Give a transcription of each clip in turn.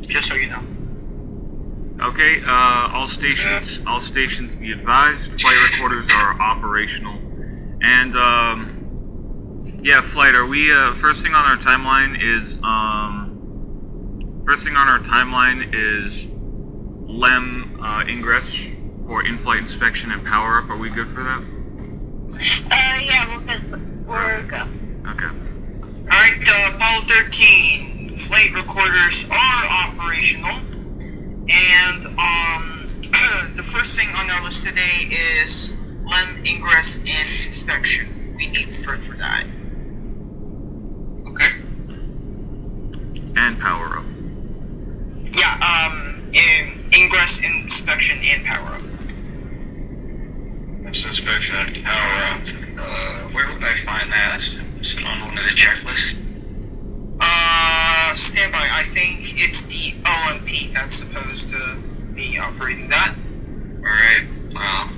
Just so you know. Okay, all stations be advised, flight recorders are operational. And, yeah, flight, are we, first thing on our timeline is LEM, ingress for in-flight inspection and power-up. Are we good for that? Yeah, we're good. Okay. Alright, Apollo 13, flight recorders are operational. And, the first thing on our list today is LEM ingress and inspection. We need Fred for that. Okay. And power up. Yeah, ingress, inspection, and power up. That's inspection and power up. Where would I find that? Is it on one of the checklists? Stand by. I think it's the OMP that's supposed to be operating that. Alright, well,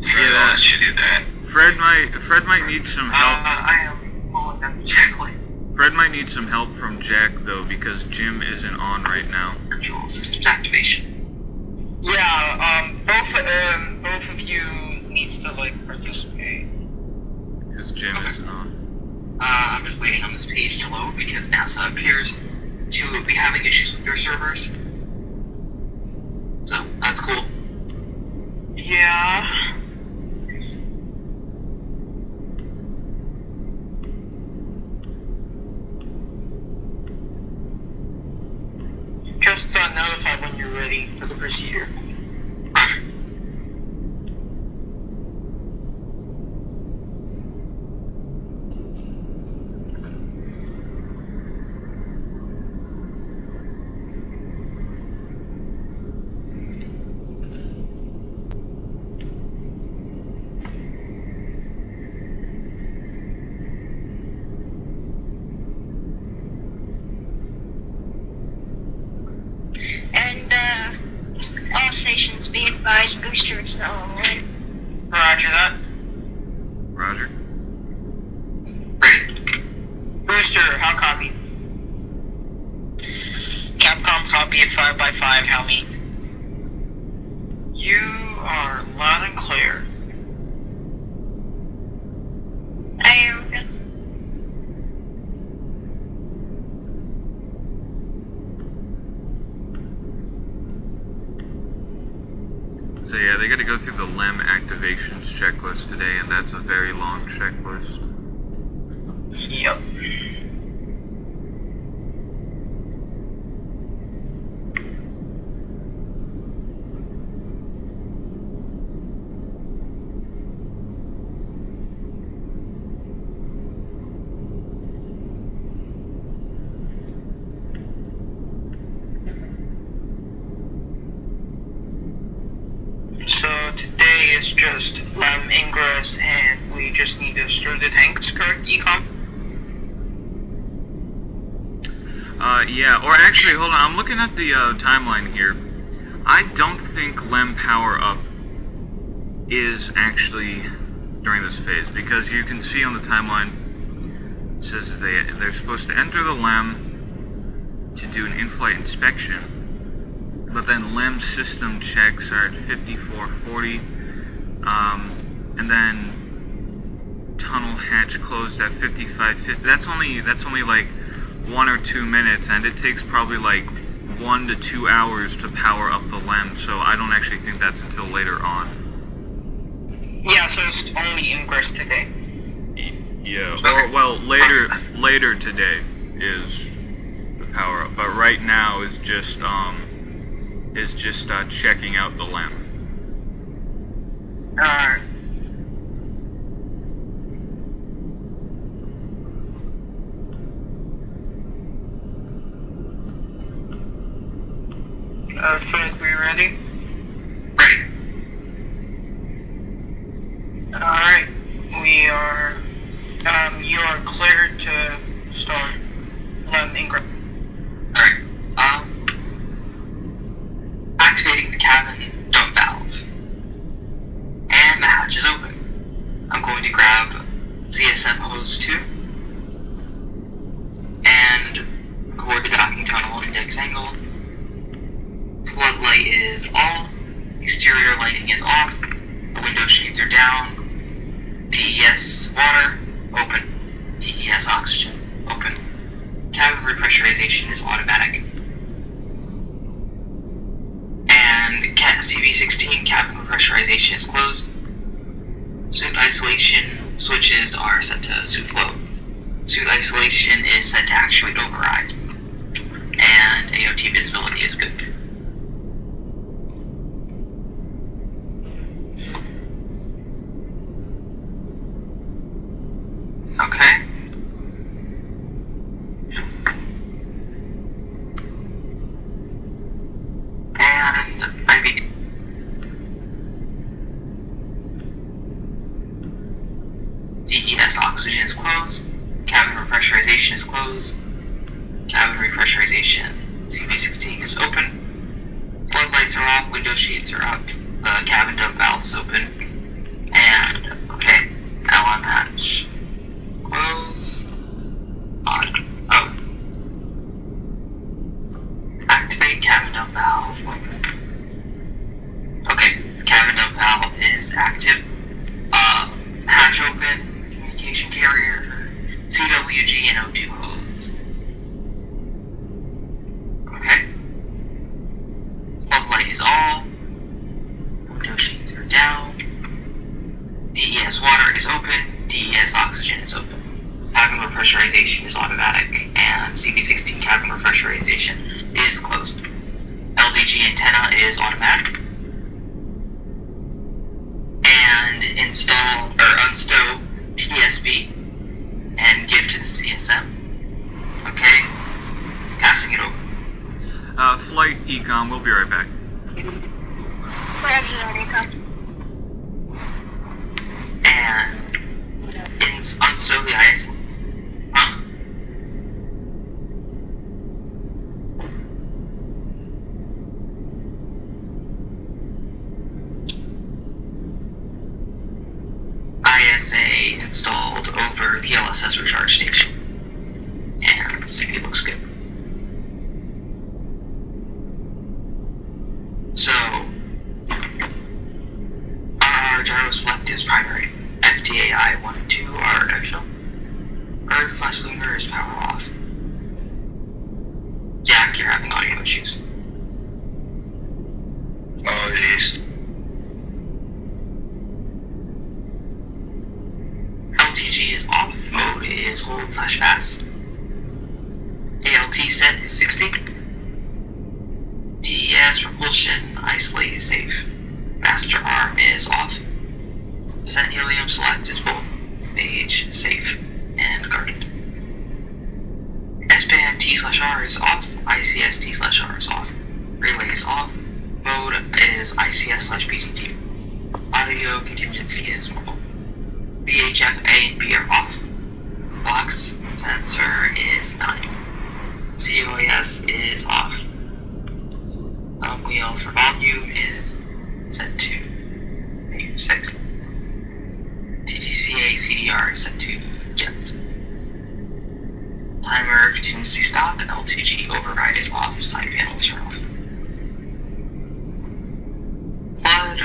Fred should do that. Fred might need some help. I am pulling up the checklist. Fred might need some help from Jack, though, because Jim isn't on right now. Virtual systems activation. Yeah, both of you needs to, like, participate. Because Jim isn't on. I'm just waiting on this page to load because NASA appears to be having issues with their servers. So, that's cool. Yeah. Just notify when you're ready for the procedure. All stations be advised, boosters on. Roger that. Roger. Booster, how copy? Capcom copy at 5x5, how me? You are loud and clear. I am good. So yeah, they gotta go through the LEM activations checklist today, and that's a very long checklist. Yep. So today is just LEM ingress, and we just need to stir the tanks, correct, Ecom? Yeah, or actually, hold on, I'm looking at the timeline here. I don't think LEM power up is actually during this phase, because you can see on the timeline, it says that they're supposed to enter the LEM to do an in-flight inspection, but then LEM system checks are at 5440, and then tunnel hatch closed at 5550. That's only like 1 or 2 minutes, and it takes probably like 1 to 2 hours to power up the LEM, so I don't actually think that's until later on. Yeah, so it's only ingress today. Yeah, or, well, later today is the power up, but right now is just checking out the LEM. Alright. Fred, we ready? Ready. Alright, we are, you are cleared to start LEM ingress. Alright, activating the cabin dump valve. And the hatch is open. I'm going to grab CSM hose 2 and record the docking tunnel index angle light is all. Exterior lighting is off. The window shades are down. DES water, open. DES oxygen, open. Cabin repressurization is automatic. And CV-16 cabin repressurization is closed. Suit isolation switches are set to suit flow. Suit isolation is set to actuate override. And AOT visibility is good. Okay. And IV. DES oxygen is closed. Cabin repressurization is closed. Cabin repressurization CV-16 is open. Floodlights are off. Window shades are up. The cabin dump valve is open. And okay. LM hatch. Close. On. Oh. Activate cabin dump valve. Open. Okay. Cabin dump valve is active. Hatch open. Communication carrier. CWG and O2 hose. Okay. Floodlight is all. Window shades are down. DES water is open. DES oxygen is open. Cabin repressurization is automatic, and CV-16 cabin repressurization is closed. LDG antenna is automatic. And install or unstow TSB and give to the CSM. Okay, passing it over. Flight Econ, we'll be right back. And unstow the IS. Huh? ISA installed over the LSS recharge station. And it looks good. So, our gyro select is primary. FTAI 1 and 2 are inertial. Earth/Lunar is power off. Jack, you're having audio issues. Oh, jeez. LTG is off. Mode is hold/fast. ALT set is 60. DES propulsion isolate is safe. Master arm is off. Set helium select is full. Age safe and guarded. S-band T/R is off. ICS T/R is off. Relay is off. Mode is ICS/PTT. Audio contingency is mobile. VHF A and B are off. Box sensor is 9. COAS is off. Wheel for volume is set to -6. TTCA CDR is set to jets. Timer continuously stop and LTG override is off. Side panels are off. Flood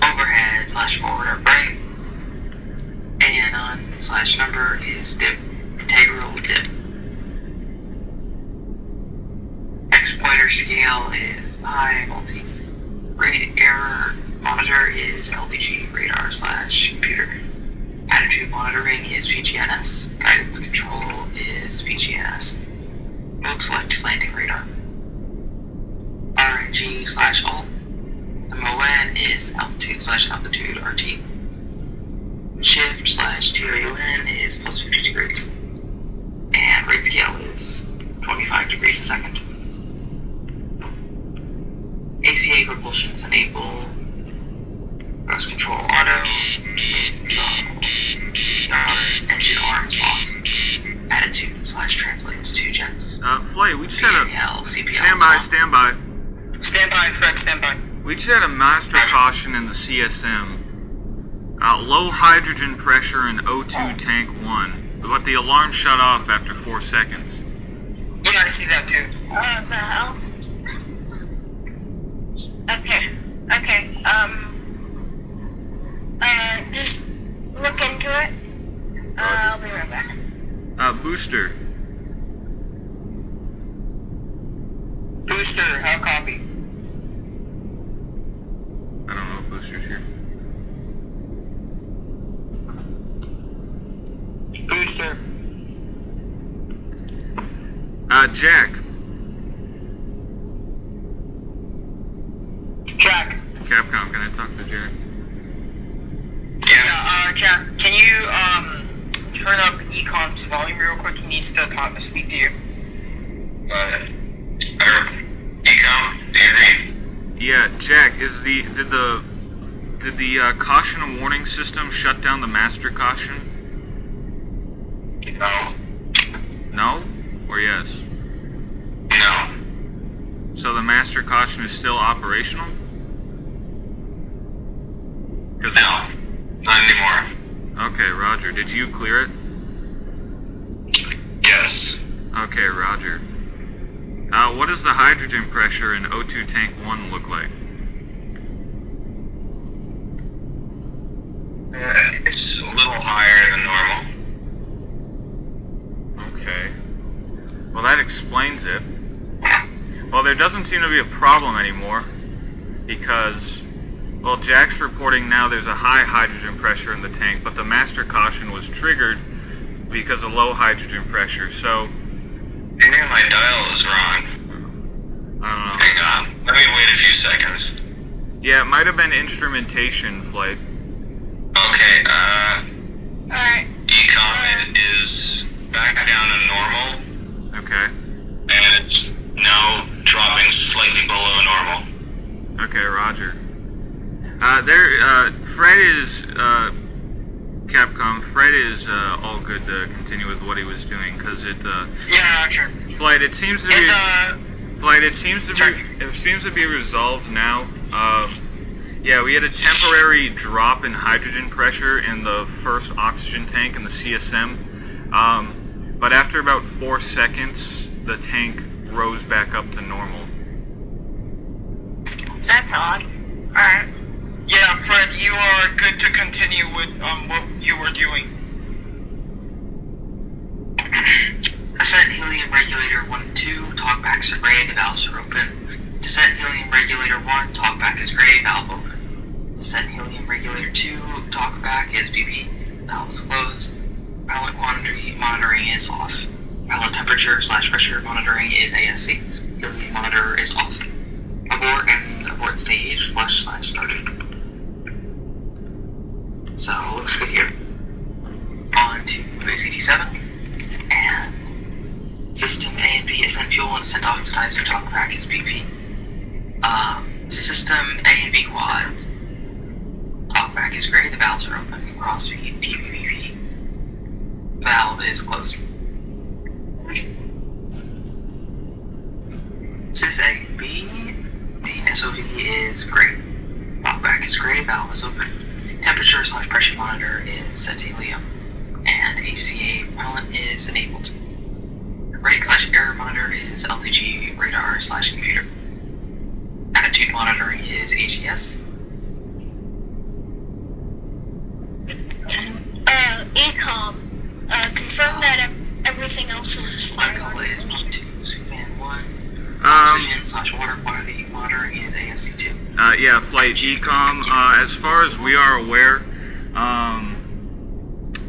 overhead/forward are bright. Anon/number is dip. Integral dip. X-pointer scale is high. Multi-rate error monitor is LDG radar/computer. Attitude monitoring is PGNS. Guidance control is PGNS. Mode select landing radar. RNG/alt. MON is altitude/altitude RT. Shift/TRUN is +50 degrees. And rate scale is 25 degrees a second. ACA propulsion is enabled. Thrust control auto. Engine arms off. Attitude/translates to jets. Flight, we just had a... CPL Stand by. Stand by, Fred, stand by. We just had a master caution in the CSM. Low hydrogen pressure in O2 tank 1. But the alarm shut off after 4 seconds. Yeah, I see that too. The hell? Booster, how copy? I don't know if Booster's here. Booster. Jack. Jack. Capcom, can I talk to Jack? Yeah, Jack, can you, turn up Econ's volume real quick? He needs to speak to you. Econ, do you read? Yeah, Jack, did the caution and warning system shut down the master caution? No. No? Or yes? No. So the master caution is still operational? No. Not anymore. Okay, Roger. Did you clear it? Yes. Okay, Roger. What does the hydrogen pressure in O2 tank 1 look like? It's a little higher than normal. Okay. Well, that explains it. Well, there doesn't seem to be a problem anymore, because, well, Jack's reporting now there's a high hydrogen pressure in the tank, but the master caution was triggered because of low hydrogen pressure, so... Maybe my dial is wrong. I don't know. Hang on. Let me wait a few seconds. Yeah, it might have been instrumentation flight. Okay, Alright. Econ is back down to normal, Okay. and it's now dropping slightly below normal. Okay, Roger. Fred is, Capcom, Fred is, all good to continue with what he was doing, because Yeah, Roger. Flight, it seems to be... And, Flight, it seems to be resolved now. Yeah, we had a temporary drop in hydrogen pressure in the first oxygen tank in the CSM. But after about 4 seconds, the tank rose back up to normal. That's odd. alright. Yeah, Fred, you are good to continue with, what you were doing. Set helium regulator 1 and 2, talkbacks are gray, the valves are open. To set helium regulator 1, talkback is gray, valve open. To set helium regulator 2, talkback is BP, valve is closed. Pilot monitoring is off. Pilot temperature/pressure monitoring is ASC. Helium monitor is off. Abort and abort stage /started. So looks good here. On to ACT7 and System A and B ascent fuel and ascent oxidizer talkback is BP. System A and B quads. Talkback is gray, the valves are open. Crossfeed TVVP. Valve is closed. Sys A and B, the SOV is gray. Talkback is gray, valve is open. Temperature/pressure monitor is set to helium. And ACA propellant is enabled. Rate/error monitor is LTG radar/computer. Attitude monitoring is AGS. Ecom, confirm that everything else is fine. Michael is P2, Superman 1. Oxygen/water quality monitoring is ASC2. Yeah, Flight Ecom, as far as we are aware,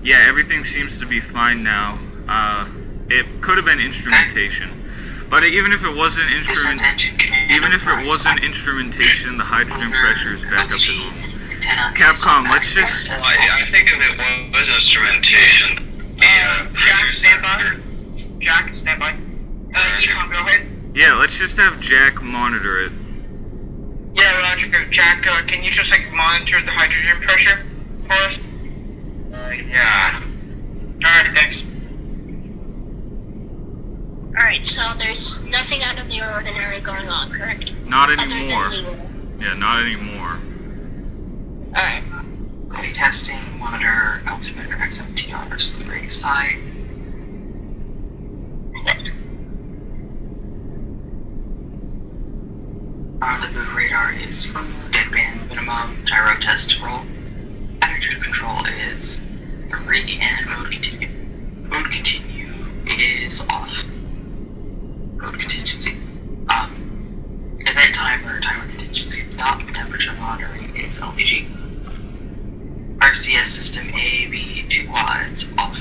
yeah, everything seems to be fine now. It could have been instrumentation. But even if it wasn't instrumentation, the hydrogen pressure is back up to normal. Capcom, let's just... Well, I think if it was instrumentation, Jack, stand by. Jack, stand by. Econ, go ahead. Yeah, let's just have Jack monitor it. Yeah, Roger. Jack, can you just, monitor the hydrogen pressure for us? yeah. Alright, thanks. Alright, so there's nothing out of the ordinary going on, correct? Not Other anymore. than legal. Yeah, not anymore. Alright. Okay, testing, monitor, altimeter, XMTR, sleep rate is high. The move radar is smooth, deadband minimum, gyro test roll. Attitude control is 3 and mode continue. Mode continue is off. Mode contingency. temperature monitoring is LPG. RCS system A, B, 2 quads off.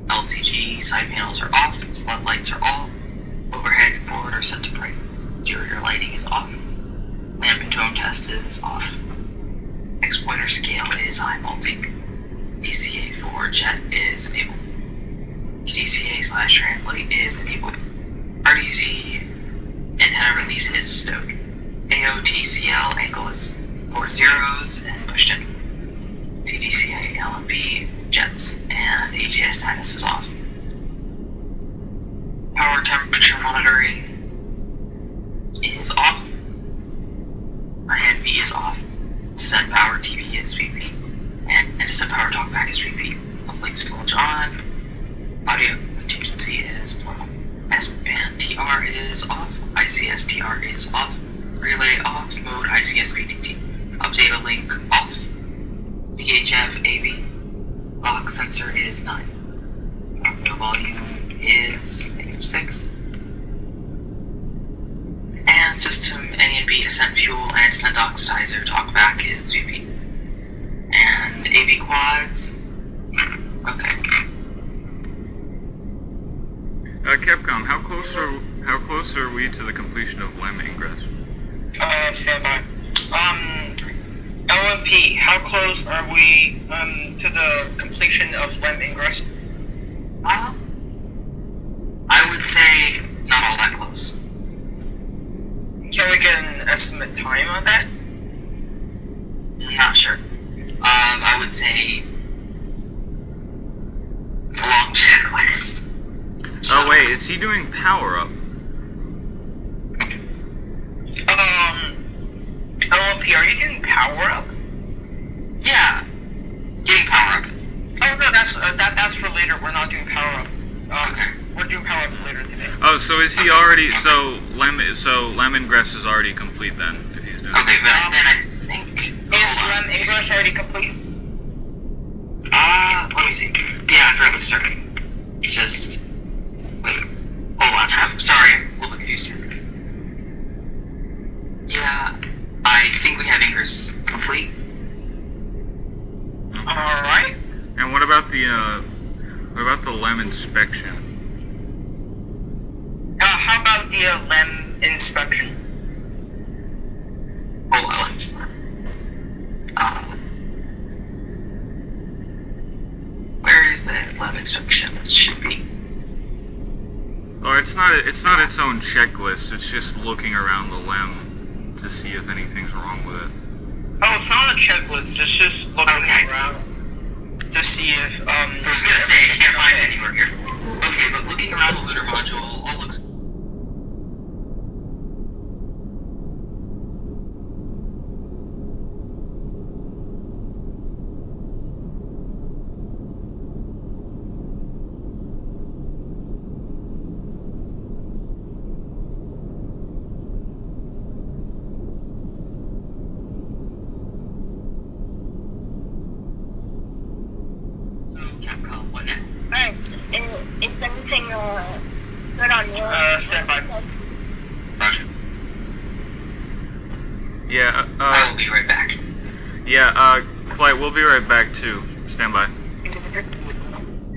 LTG side panels are off, floodlights are all. Overhead and forward are set to bright. Interior lighting is off. Lamp and tone test is off. X-pointer scale is high multi. DCA for jet is enabled. DCA/translate is enabled. RDZ antenna release is stowed. AOTCL angle is 4 zeros and pushed in. TDCA LMB jets and AGS status is off. Power temperature monitoring is off. Hand B is off. Descent power TV is VP. And descent power talkback is VP. Uplink switch on. Audio contingency is low. S-band TR is off. ICS TR is off. Relay off. Mode ICS PTT. Update a link off. VHF AV. Lock sensor is 9. Audio volume is 6. And system A and B ascent fuel and descent oxidizer talkback is VP. And AV quads. Okay. Capcom, how close are we to the completion of LEM ingress? Stand by. LMP, how close are we to the completion of LEM ingress? I would say not all that close. Can we get an estimate time on that? Not sure. I would say it's a long checklist. Oh wait, is he doing power up? LMP, are you getting power up? Yeah, getting power up. Oh no, that's for later. We're not doing power up. Okay. We're doing power up later today. Oh, so is he already? So LEM ingress is already complete then? If he's doing Okay, but then I think. Is LEM ingress already complete? Let me see. Yeah, I'm fairly certain. Just wait. Hold on. I'm sorry. I'm a little confused here. Yeah, I think we have ingress complete. All right. And what about the LEM inspection? How about the LEM inspection? Hold on. Where is the LEM inspection? This should be. Or it's not its own checklist. It's just looking around the LEM to see if anything's wrong with it. Oh, it's not a checklist. It's just looking around to see if I was gonna say I can't find it anywhere here. Okay, but looking around the lunar module, all looks. Capcom, what next? Alright, is anything good on your stand by. Roger. Yeah. I will be right back. Yeah. Flight. We'll be right back too. Stand by.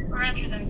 Roger then.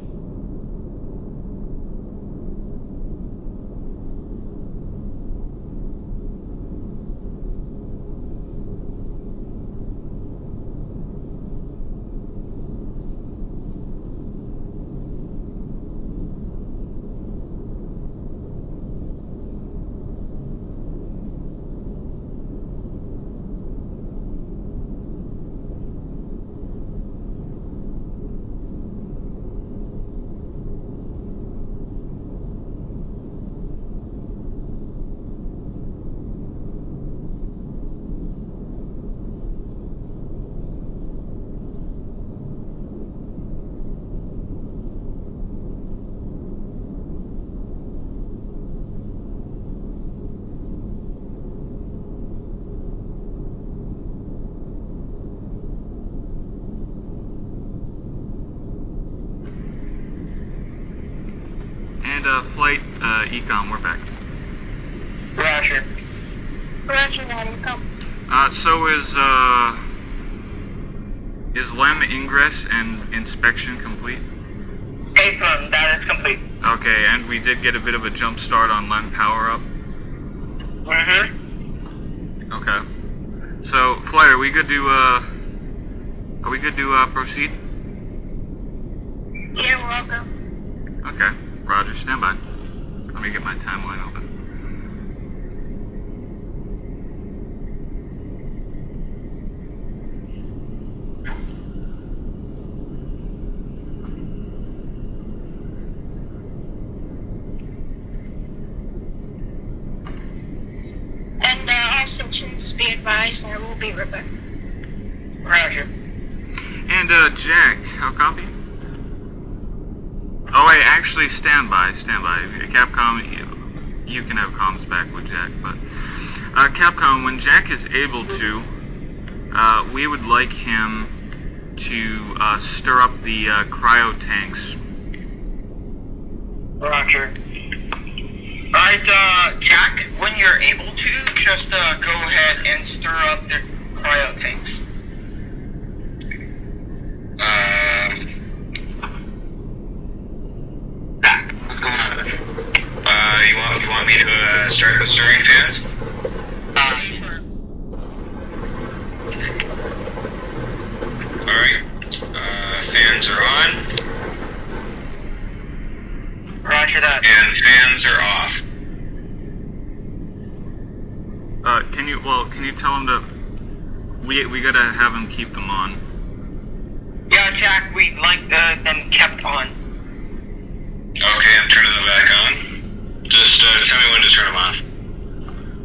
And flight econ. We're back. Roger. Roger that, come. So is LEM ingress and inspection complete? Affirm, that is complete. Okay, and we did get a bit of a jump start on LEM power up. Mm-hmm. Okay. So, Flight, are we good to proceed? Yeah, we're all go. Okay. Roger, stand by. Let me get my timeline open. And all sections be advised there will be river. Roger. And, Jack, how copy? Oh, wait, actually, stand by. Capcom, you can have comms back with Jack, but... Capcom, when Jack is able to, we would like him to, stir up the, cryo tanks. Roger. Alright, Jack, when you're able to, just, go ahead and stir up the cryo tanks. Back. What's going on? You want me to start the stirring fans? Alright. Fans are on. Roger that. And fans are off. Can you tell him to... We gotta have him keep them on. Yeah, Jack, we'd like them kept on. Okay, I'm turning them back on. Just tell me when to turn them on.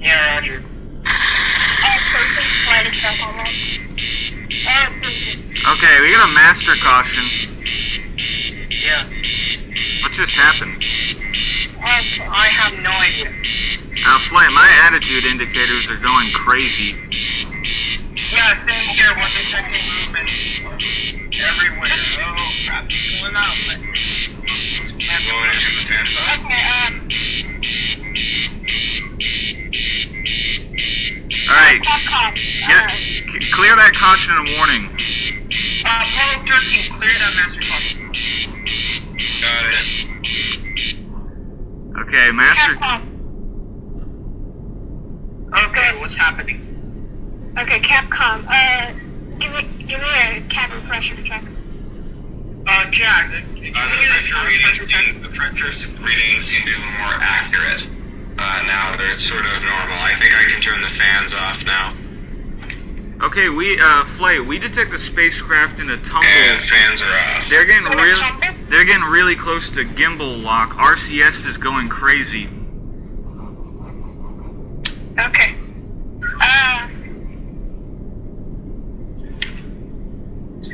Yeah, Roger. Perfect. Light is back online. Okay, we got a master caution. Yeah. What just happened? I have no idea. Flight, my attitude indicators are going crazy. Yeah, same here. One detecting movements everywhere. Oh, crap. What's going on? Going into the fan side. Alright, clear that caution and warning. Apollo 13, clear that master caution. Got it. Okay, master... Okay, what's happening? Okay, Capcom, give me a cabin pressure check. Jack, The pressure readings seem to be a little more accurate. Now they're sort of normal. I think I can turn the fans off now. Okay, Flight, we detect the spacecraft in a tumble. And fans are off. They're getting really close to gimbal lock. RCS is going crazy. Okay.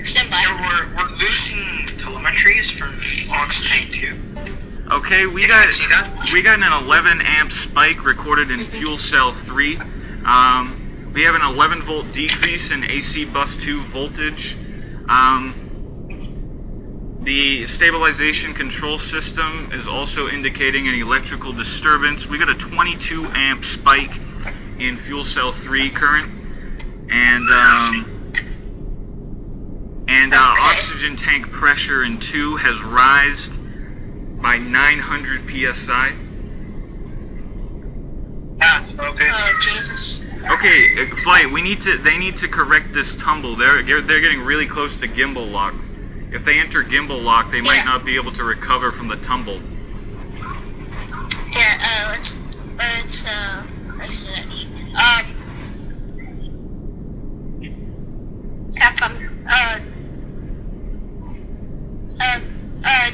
Stand by. We're losing telemetries from Ox Tank 2. Okay, we got an 11 amp spike recorded in fuel cell 3. We have an 11 volt decrease in AC bus 2 voltage. The stabilization control system is also indicating an electrical disturbance. We got a 22 amp spike in fuel cell 3 current, and oxygen tank pressure in 2 has risen by 900 psi. Okay. Oh, Jesus. Okay, Flight, they need to correct this tumble. They're getting really close to gimbal lock. If they enter gimbal lock, they might not be able to recover from the tumble. Yeah, let's do that. Capcom,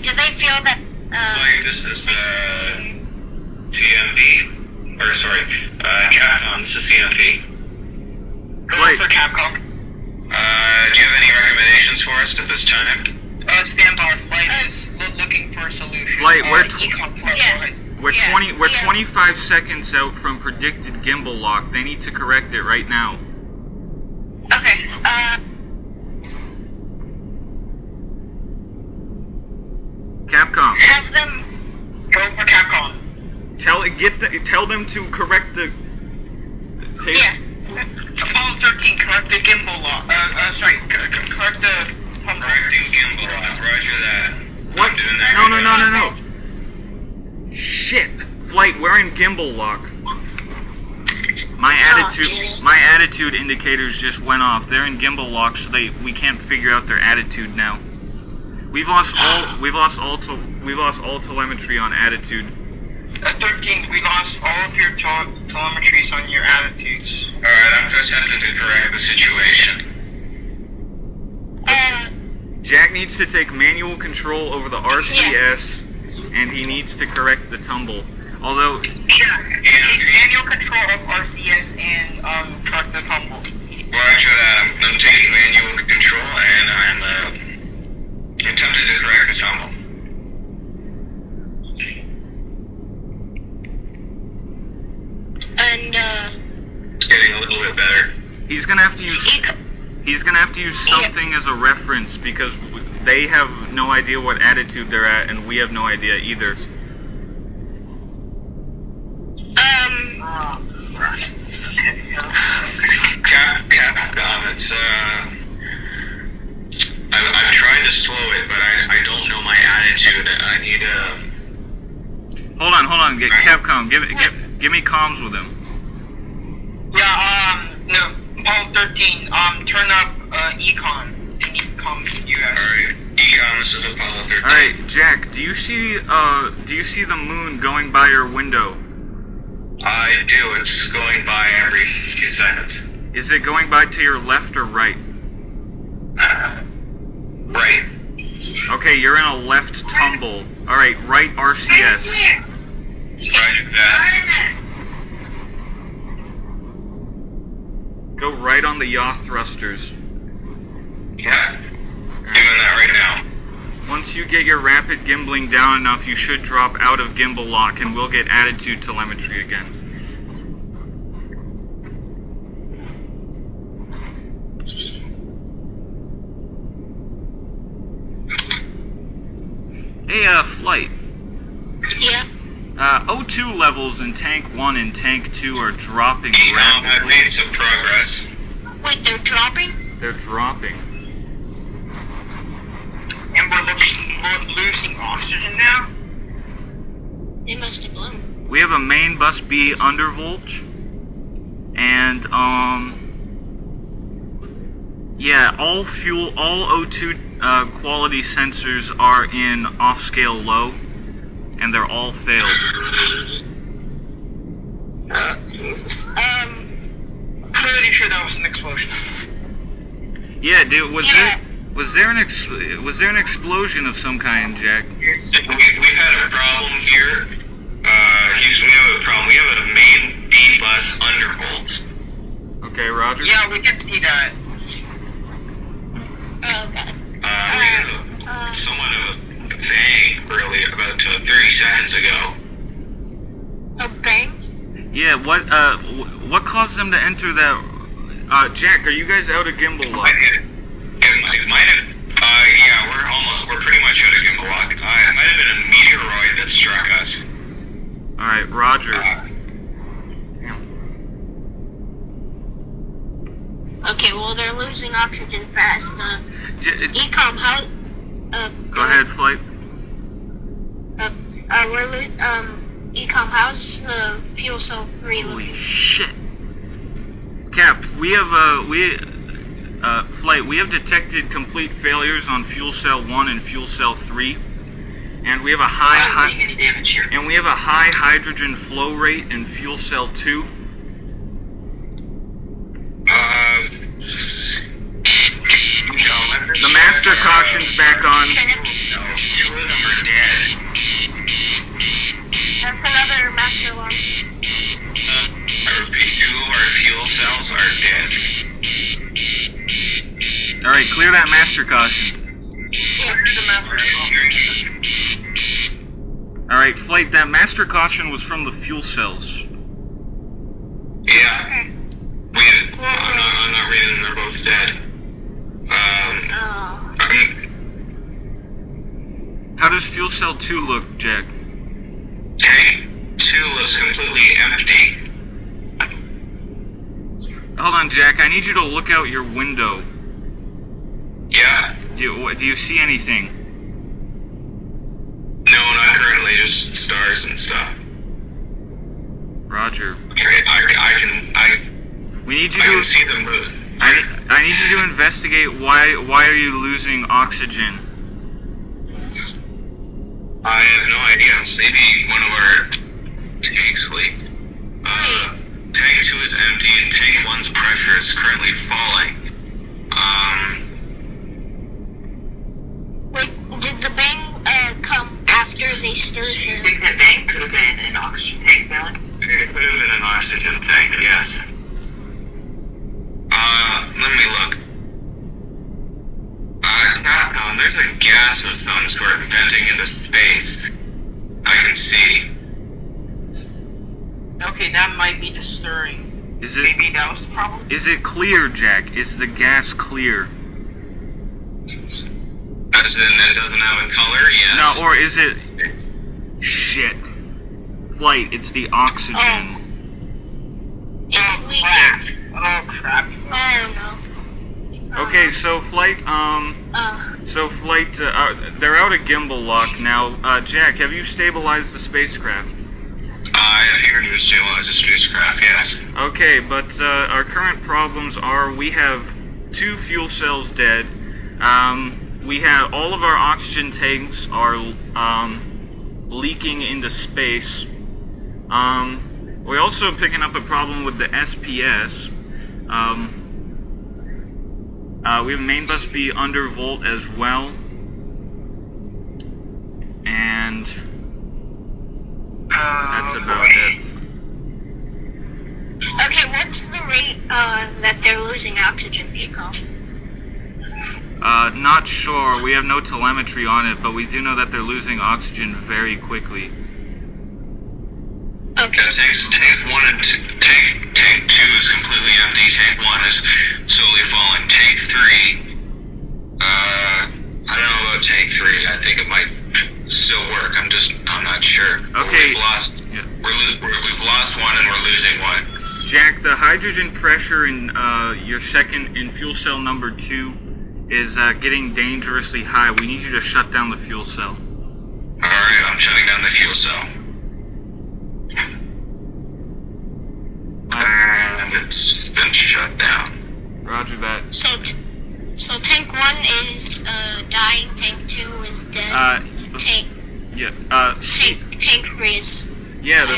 do they feel that, This is CMP. Or sorry, Capcom, this is CMP. Go Flight. for Capcom. Do you have any recommendations for us at this time? Stand by. Flight is looking for a solution. Flight, Econ Flight, Yeah. go ahead. We're 25 seconds out from predicted gimbal lock. They need to correct it right now. okay, Capcom, have them, Go for Capcom. tell them to correct the Haise? Yeah. Apollo 13, correct the gimbal lock. Correct the tumble. Correcting gimbal lock. Roger that. What? I'm doing that No, no, right no, now. no, no. Shit. Flight, we're in gimbal lock. My attitude indicators just went off. They're in gimbal lock, so we can't figure out their attitude now. We've lost all telemetry on attitude. 13, we lost all of your telemetries on your attitudes. Alright, I'm just attempting to correct the situation. Jack needs to take manual control over the RCS, and he needs to correct the tumble. Although, Yeah, manual control of RCS and correct the tumble. Roger that. I'm taking manual control and I'm attempting to correct the tumble. And, Getting a little bit better. he's gonna have to use something as a reference, because they have no idea what attitude they're at, and we have no idea either. Right. Okay. It's I've tried to slow it, but I don't know my attitude. I need Hold on. Get Capcom. Give me comms with him. Yeah, no, Apollo 13, turn up, econ. They need comms with you guys. Alright, Econ, this is Apollo 13. Alright, Jack, do you see the moon going by your window? I do, it's going by every few seconds. Is it going by to your left or right? Right. Okay, you're in a left tumble. Alright, right RCS. Roger that. Go right on the yaw thrusters. Yeah. Doing that right now. Once you get your rapid gimbling down enough, you should drop out of gimbal lock, and we'll get attitude telemetry again. Hey, Flight. yeah. O2 levels in Tank 1 and Tank 2 are dropping Econ, I've rapidly. made some progress. Wait, they're dropping? They're dropping. And we're losing oxygen now? They must have blown. We have a main bus B undervolt, and yeah, all O2 quality sensors are in off-scale low, and they're all failed. Pretty sure that was an explosion. Yeah, dude, was there an explosion of some kind, Jack? We've had a problem here. We have a problem. We have a main B bus undervolt. Okay, Roger. Yeah, we can see that. Oh, God. We had somewhat of a bang earlier, about 30 seconds ago. A bang? Yeah, what caused them to enter that? Jack, are you guys out of gimbal lock? It might have. Yeah, we're pretty much out of gimbal lock. It might have been a meteoroid that struck us. All right, Roger. Okay, well, they're losing oxygen fast. Ecom, how... Go ahead, Flight. Ecom, how's the fuel cell 3 Holy looking? shit. Cap, Flight, we have detected complete failures on fuel cell 1 and fuel cell 3, and we have a high any damage here. and we have a high hydrogen flow rate in fuel cell 2. The master caution's back on. No, 2 of them are dead. That's another master alarm. I repeat, 2 of our fuel cells are dead. All right, clear that master caution. All right, Flight, that master caution was from the fuel cells. Yeah. I'm not reading them, they're both dead. How does fuel cell 2 look, Jack? Tank 2 looks completely empty. Jack, I need you to look out your window. Yeah? Do you see anything? No, not currently, just stars and stuff. Roger. We need you I can to... see them move. I need you to investigate why are you losing oxygen? I have no idea. Maybe one of our tanks leaked. Tank 2 is empty and tank 1's pressure is currently falling. Wait, did the bang come after they stirred Do you the... think that tank could have been an oxygen tank failing? It could have been an oxygen tank, yes. Let me look. There's a gas of some sort venting into space. I can see. Okay, that might be the stirring. Is it... Maybe that was the problem? Is it clear, Jack? Is the gas clear? As in, it doesn't have a color, yes. No, or is it... Shit. Flight, it's the oxygen. Oh. It's leaking. Crap. Oh, crap. I don't know. Okay, so Flight, they're out of gimbal lock now. Jack, have you stabilized the spacecraft? I am here to stabilize the spacecraft, yes. Okay, but our current problems are we have 2 fuel cells dead. We have all of our oxygen tanks are leaking into space. We're also picking up a problem with the SPS. We have main bus B under volt as well. And that's about it. Okay, what's the rate that they're losing oxygen, Pico? Not sure. We have no telemetry on it, but we do know that they're losing oxygen very quickly. Okay. Yeah, tank 1 and tank 2 is completely empty. Tank 1 is slowly falling. Tank 3, I don't know about tank 3. I think it might still work. I'm not sure. Okay. We've lost one and we're losing one. Jack, the hydrogen pressure in your in fuel cell number 2 is getting dangerously high. We need you to shut down the fuel cell. Alright, I'm shutting down the fuel cell. And it's been shut down. Roger that. So tank 1 is dying, tank 2 is dead, tank 3 is... Yeah, the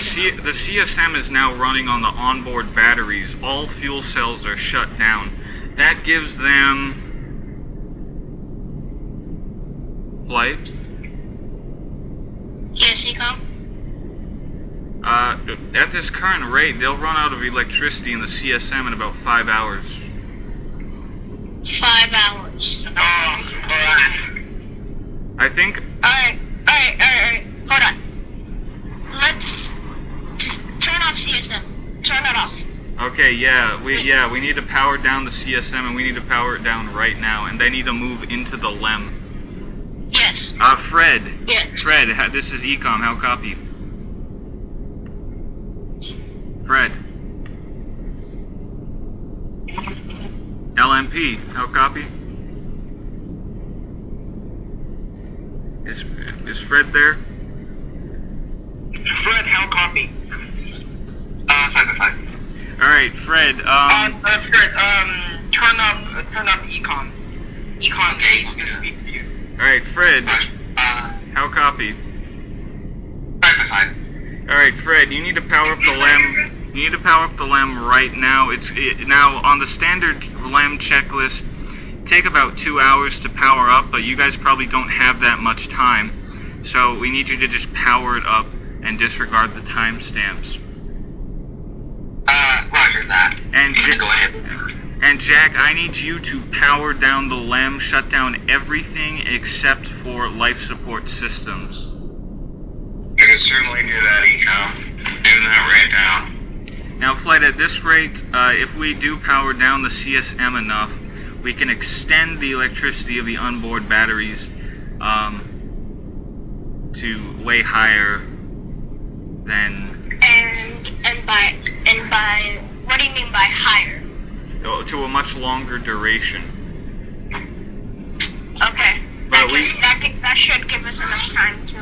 CSM is now running on the onboard batteries. All fuel cells are shut down. That gives them... Flight? Yes, Ecom? At this current rate, they'll run out of electricity in the CSM in about 5 hours. 5 hours. Oh, crap. I think... Alright. Hold on. Let's just turn off CSM. Turn it off. Okay, we need to power down the CSM, and we need to power it down right now, and they need to move into the LEM. Yes. Fred. Yes. Fred, this is Ecom. How copy? Fred. LMP. How copy? Is Fred there? Fred, how copy? 5-5. Alright, Fred, Fred, turn up Econ. Econ, Okay, needs to speak to you. Alright, Fred. How copy? 5-5. Alright, Fred, you need to power up the LEM. You need to power up the LEM right now. Now, on the standard LEM checklist, take about 2 hours to power up, but you guys probably don't have that much time. So we need you to just power it up and disregard the timestamps. Roger that. And Go ahead. And Jack, I need you to power down the LEM, shut down everything except for life support systems. I can certainly do that, Ecom. I'm doing that right now. Now, Flight, at this rate, if we do power down the CSM enough, we can extend the electricity of the onboard batteries to way higher than... And by what do you mean by higher? to a much longer duration. Okay. But That should give us enough time to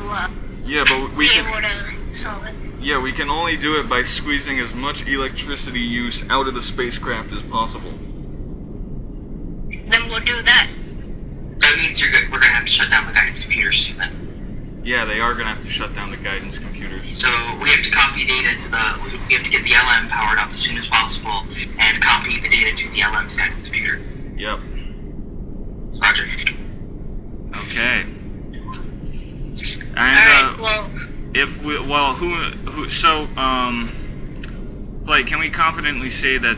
yeah, but we be can. able to solve it. Yeah, we can only do it by squeezing as much electricity use out of the spacecraft as possible. Then we'll do that. That means we're gonna have to shut down the guidance computers too then. Yeah, they are gonna have to shut down the guidance computers. So we have to copy data to we have to get the LM powered up as soon as possible and copy the data to the LM's guidance computer. Yep. Roger. Okay. And Alright, well, like, can we confidently say that,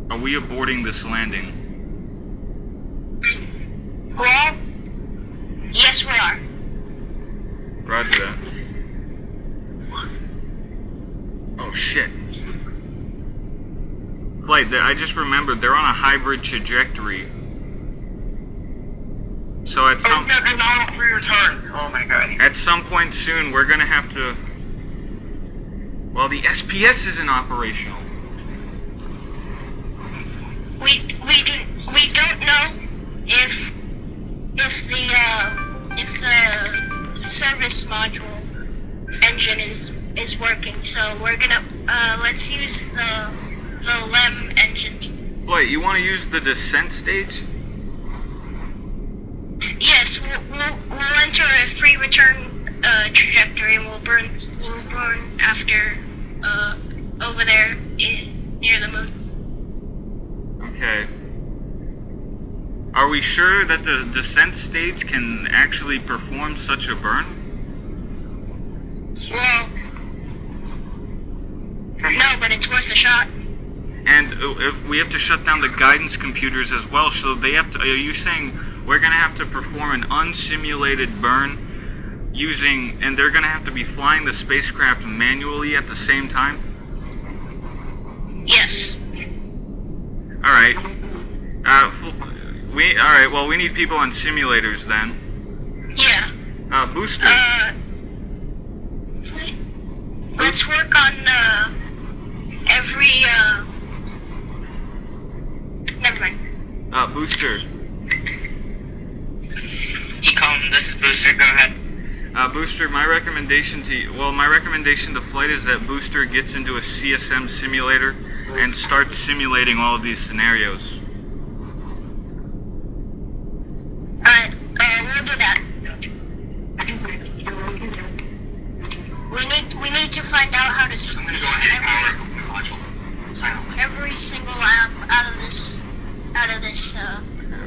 are we aborting this landing? well, yes we are. Roger that. Oh shit. Flight, I just remembered, they're on a hybrid trajectory. So at some... they're not for your turn. Oh my god. At some point soon, we're gonna have to... Well, the SPS isn't operational. We don't know if the service module engine is working. So we're gonna let's use the LEM engine. Wait, you want to use the descent stage? Yes, we'll enter a free return trajectory, and we'll burn after over there near the moon. Okay. Are we sure that the descent stage can actually perform such a burn? Well, no, but it's worth a shot. And if we have to shut down the guidance computers as well, so they have to... Are you saying we're going to have to perform an unsimulated burn using... And they're going to have to be flying the spacecraft manually at the same time? Yes. Alright. Alright, well, we need people on simulators then. Yeah. Booster. Let's work on every never mind. Booster. Ecom, this is Booster, go ahead. Booster, my recommendation to Flight is that Booster gets into a CSM simulator and starts simulating all of these scenarios. Alright, we'll do that. We need to find out how to I'm gonna go ahead and power up the module. Silently. every single app out of this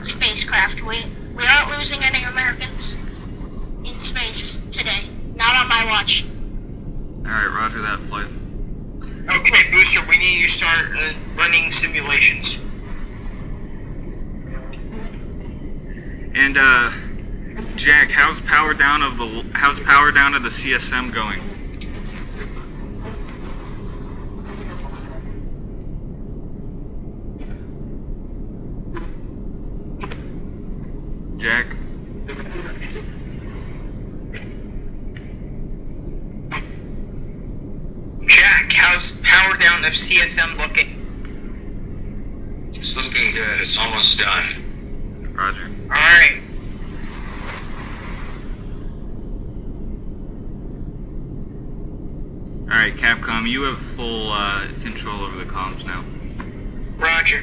spacecraft. We aren't losing any Americans in space today. Not on my watch. Alright, roger that, Flight. Okay, Booster, we need you to start running simulations. And, Jack, how's power down of the CSM going? Jack? Jack, how's power down of CSM looking? It's looking good. It's almost done. Roger. Alright. Alright, Capcom, you have full control over the comms now. Roger.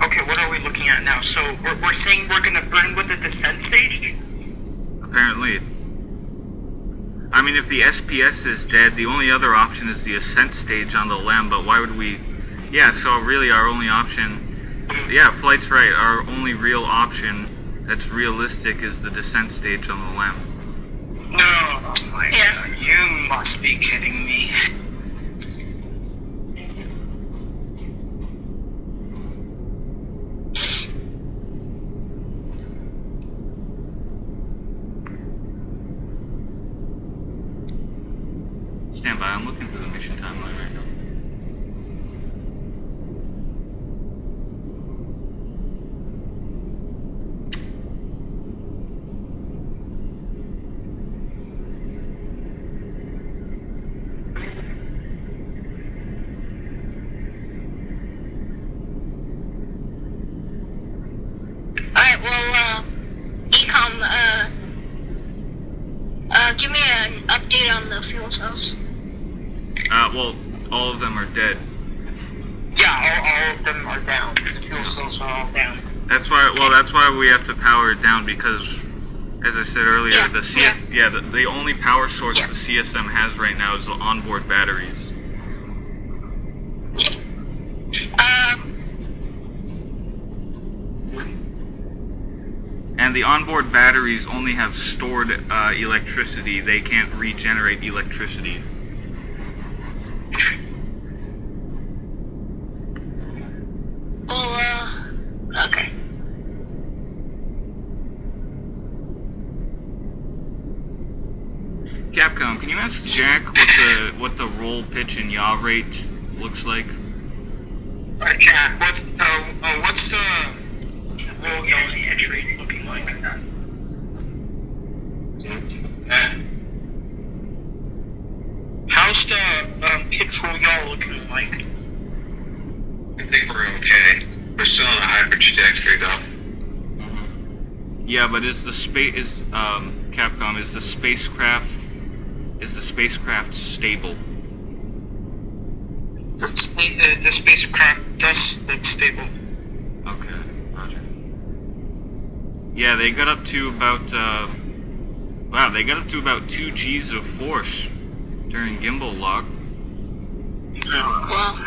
Okay, what are we looking at now? So, we're saying we're gonna burn with the descent stage? Apparently. I mean, if the SPS is dead, the only other option is the ascent stage on the LEM, but why would we... Yeah, so really our only option... Yeah, Flight's right. Our only real option that's realistic is the descent stage on the LEM. No, oh my god, you must be kidding me. Stand by, I'm looking for the mission timeline right now. cells. Well, all of them are dead. Yeah, all of them are down. The fuel cells are all down. That's why. Well, that's why we have to power it down because, as I said earlier, Yeah, the only power source Yeah. the CSM has right now is the onboard batteries. And the onboard batteries only have stored electricity. They can't regenerate electricity. Well, okay. Capcom, can you ask Jack what the roll, pitch, and yaw rate looks like? Alright, Jack, what's the roll, yaw, and entry looking like? How's the pitch, roll, yaw looking like? I think we're okay. We're still on a hybrid trajectory, though. Yeah, but is the Capcom, is the spacecraft stable? The spacecraft does look stable. Okay, roger. Yeah, they got up to about, they got up to about 2 Gs of force during gimbal lock. Well,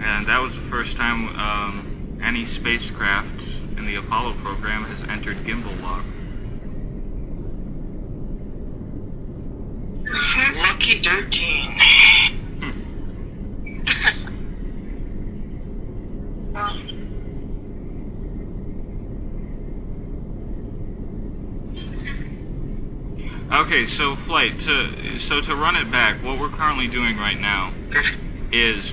And that was the first time any spacecraft in the Apollo program has entered gimbal lock. Lucky 13. Okay, so Flight, to run it back, what we're currently doing right now is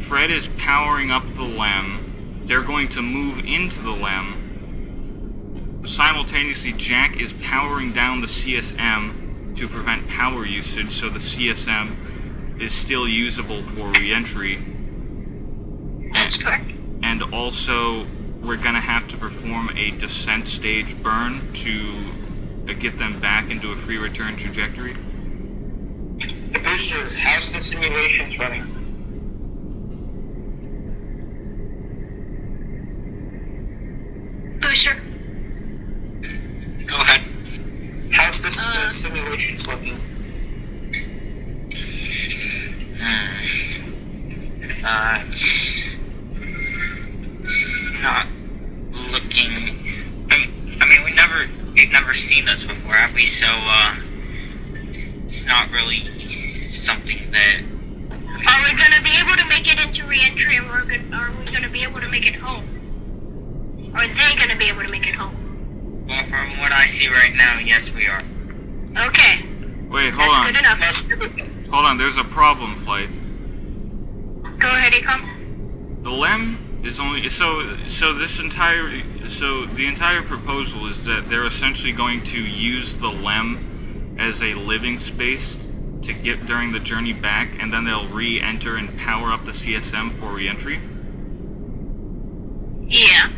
Fred is powering up the LEM. They're going to move into the LEM. Simultaneously, Jack is powering down the CSM to prevent power usage, so the CSM is still usable for reentry. that's correct. And also, we're going to have to perform a descent stage burn to get them back into a free return trajectory. The booster, how's the simulations running? Booster. Go ahead. How's the simulations looking? Not looking. I mean, we've never seen this before, have we? So, it's not really something that. Are we gonna be able to make it into reentry, and are we gonna be able to make it home? Are they gonna be able to make it home? Well, from what I see right now, yes, we are. Okay, Wait, hold that's on. good enough. Hold on, there's a problem, Flight. Go ahead, Ecom. The LEM is only the entire proposal is that they're essentially going to use the LEM as a living space to get during the journey back, and then they'll re-enter and power up the CSM for re-entry. Yeah.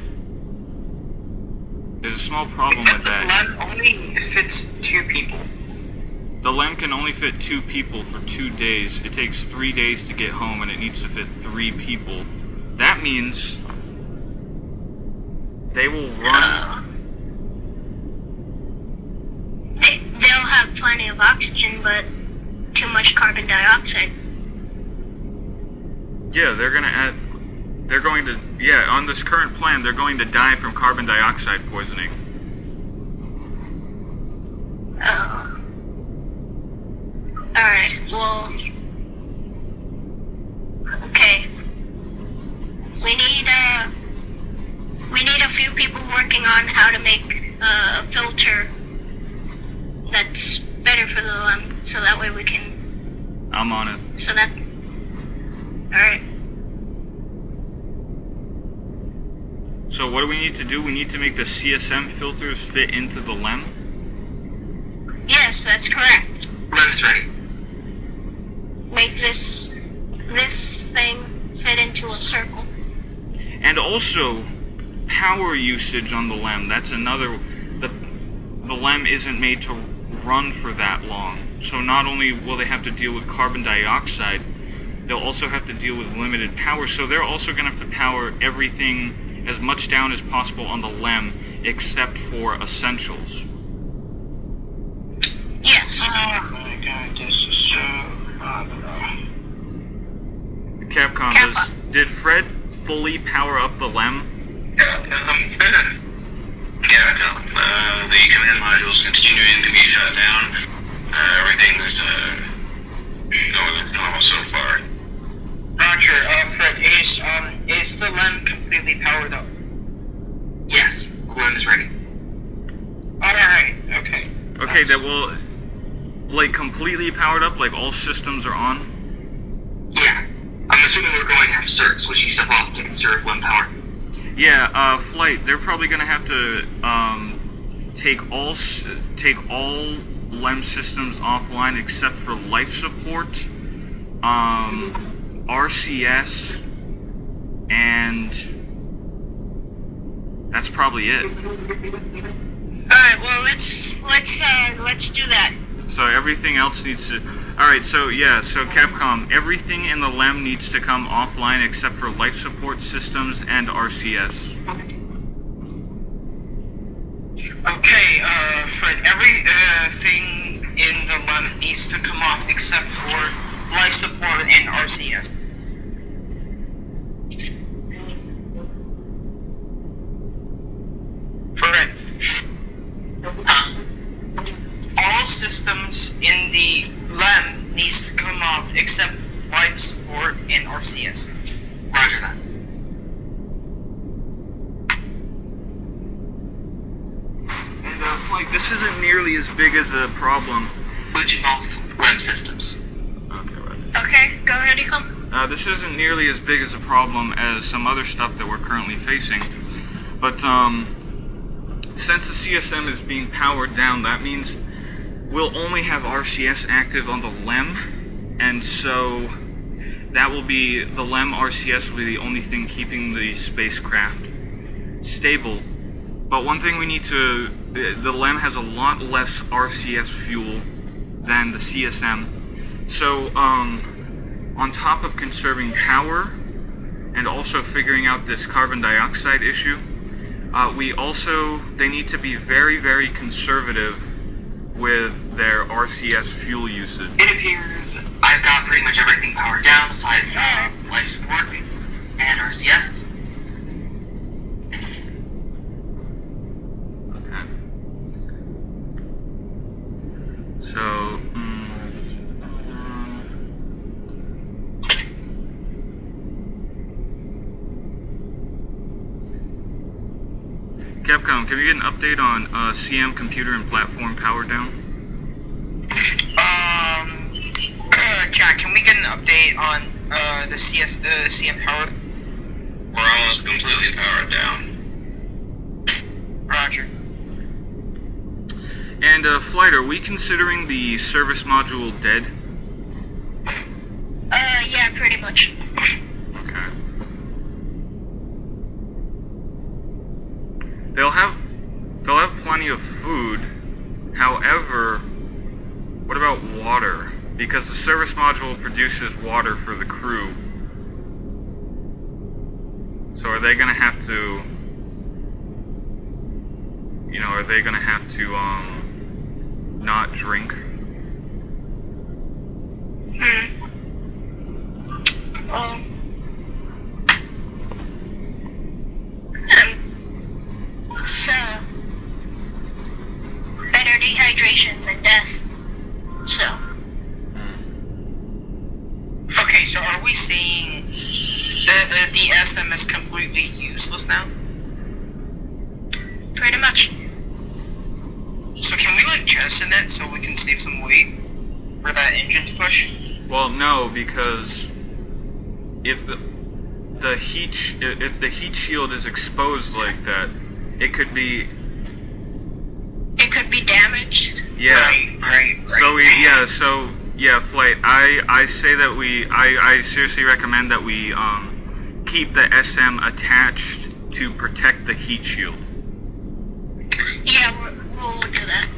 There's a small problem with that. The LEM only fits 2 people. The LEM can only fit 2 people for 2 days. It takes 3 days to get home, and it needs to fit 3 people. That means they will run. They'll have plenty of oxygen, but too much carbon dioxide. Yeah, on this current plan, they're going to die from carbon dioxide poisoning. Oh. Alright, well... Okay. We need a few people working on how to make a filter that's better for the LEM, so that way we can... I'm on it. So that... Alright. So what do we need to do? We need to make the CSM filters fit into the LEM? Yes, that's correct. Lem's ready. Make this thing fit into a circle. And also, power usage on the LEM. That's another... the LEM isn't made to run for that long. So not only will they have to deal with carbon dioxide, they'll also have to deal with limited power. So they're also going to have to power everything as much down as possible on the LEM, except for essentials. Yes. Oh my god, this is so... Capcom, did Fred fully power up the LEM? Yeah, no. The command module is continuing to be shut down. Everything is going as normal so far. Roger, Fred, is the LEM completely powered up? Yes, the LEM is ready. Alright, okay. Okay, that will, like, completely powered up, like all systems are on? Yeah. I'm assuming we're going to have to start switching stuff off to conserve LEM power. Yeah, Flight, they're probably going to have to take all LEM systems offline except for life support, RCS, and that's probably it. Alright, well let's do that. So everything else needs to... Alright, so yeah, so Capcom, everything in the LEM needs to come offline except for life support systems and RCS. Okay, Fred, everything in the LEM needs to come off except for life support and RCS. Fred. All systems in the LEM needs to come off except life support and RCS. Roger that. And like, this isn't nearly as big as a problem. Switching off LEM systems. Okay, right. Okay, go ahead, Ecom. This isn't nearly as big as a problem as some other stuff that we're currently facing. But since the CSM is being powered down, that means we'll only have RCS active on the LEM, and so that will be, the LEM RCS will be the only thing keeping the spacecraft stable. But one thing we need to, the LEM has a lot less RCS fuel than the CSM. So on top of conserving power and also figuring out this carbon dioxide issue, they need to be very, very conservative with their RCS fuel usage. It appears I've got pretty much everything powered down besides life support and RCS. Okay. So, Capcom, can we get an update on CM computer and platform power down? Jack, can we get an update on the CM power? We're almost completely powered down. Roger. And Flight, are we considering the service module dead? Yeah, pretty much. Okay. They'll have plenty of food. However, what about water? Because the service module produces water for the crew. So are they gonna have to, not drink? It's better dehydration than death. So. Okay, so are we saying the SM is completely useless now? Pretty much. So can we like jettison it so we can save some weight for that engine to push? Well, no, because if the heat shield is exposed like that, it could be damaged. Yeah. Right. So Flight, I say that I seriously recommend that we keep the SM attached to protect the heat shield. Yeah, we'll do that.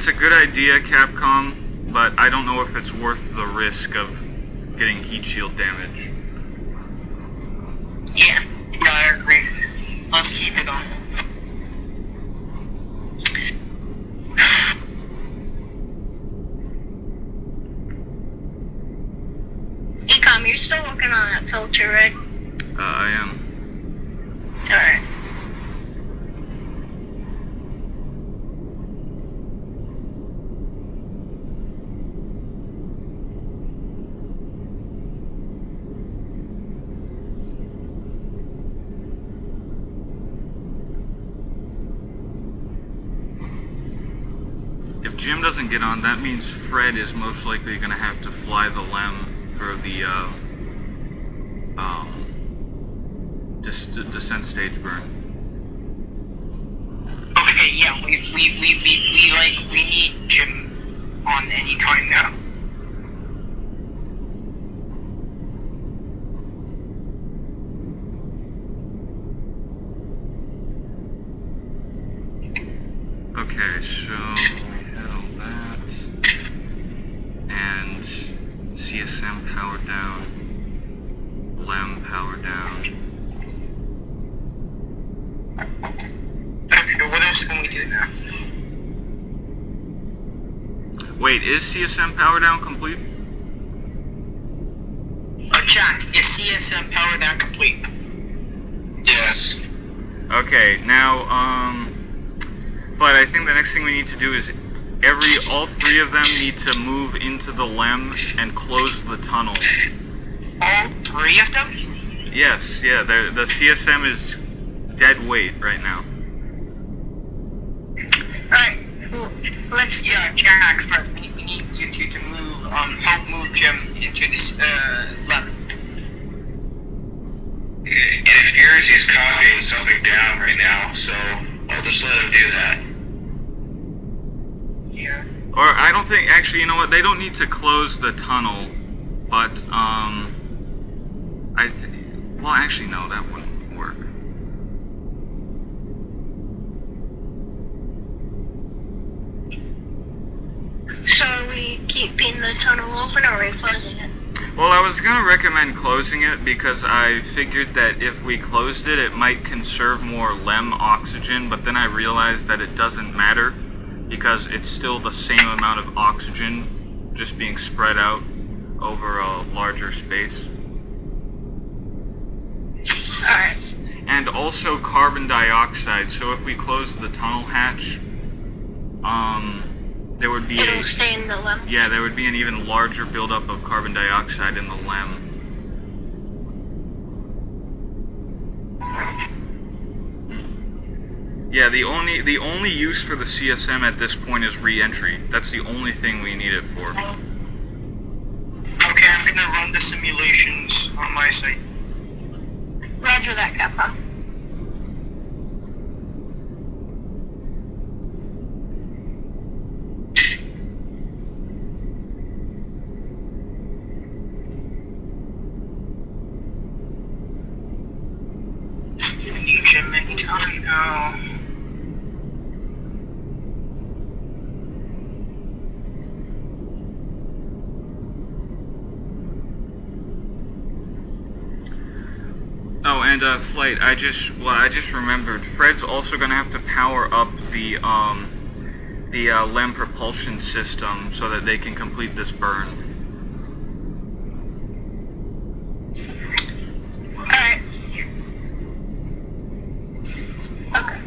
it's a good idea, Capcom, but I don't know if it's worth the risk of getting heat shield damage. Yeah, I agree. Let's keep it on. Ecom, you're still working on that filter, right? I am. Alright. If Jim doesn't get on, that means Fred is most likely going to have to fly the LEM for the descent stage burn. Okay, yeah, we need Jim on any time now. Okay, so we had all that, and CSM power down, LEM power down. Okay, what else can we do now? Wait, is CSM power down complete? Jack, is CSM power down complete? Yes. Okay, now, but I think the next thing we need to do is all three of them need to move into the LEM and close the tunnel. All three of them? Yes, yeah, the CSM is dead weight right now. Alright, let's, Jack, first, we need you two to move, help move Jim into this, lab. And it appears he's copying something down right now, so I'll just let him do that. Yeah. Or I don't think, actually, you know what, they don't need to close the tunnel, but, well, actually, no, that wouldn't work. So are we keeping the tunnel open or are we closing it? Well, I was going to recommend closing it because I figured that if we closed it, it might conserve more LEM oxygen, but then I realized that it doesn't matter because it's still the same amount of oxygen just being spread out over a larger space. Alright. And also carbon dioxide, so if we close the tunnel hatch, there would be It'll stay in the LEM. yeah, there would be an even larger buildup of carbon dioxide in the LEM. Yeah, the only use for the CSM at this point is reentry. That's the only thing we need it for. Okay, I'm gonna run the simulations on my site. Roger that, Capcom. I need Jim anytime now. Oh, and Flight, I just remembered. Fred's also gonna have to power up the LEM propulsion system so that they can complete this burn. Alright. Okay.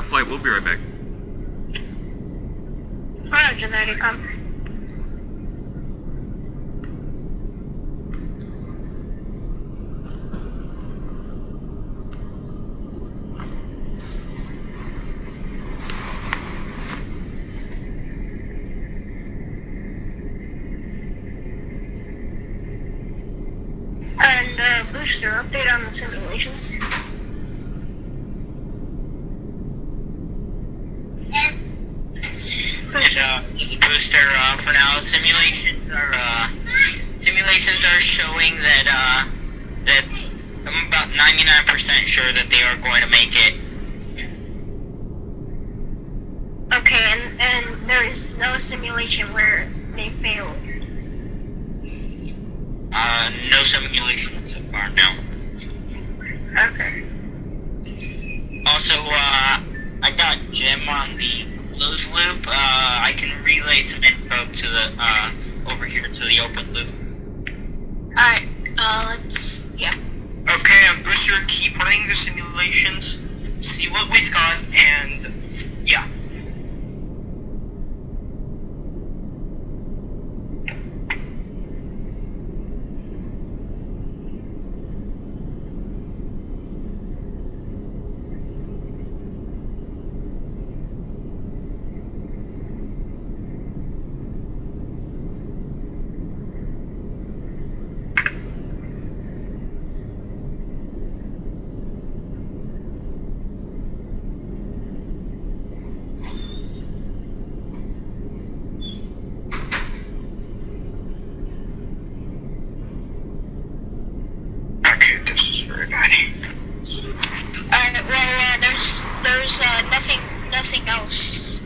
Flight, we'll be right back. Roger that, Ecom. And, booster, update on the simulations. The booster for now simulations are showing that that about 99% sure that they are going to make it. Okay, and there is no simulation where they failed. No simulation so far, no. Okay. Also, I got Jim on the closed loop. I can relay some info to the, over here to the open loop. Alright, yeah. Okay, Booster, keep running the simulations, see what we've got, and yeah. Nothing else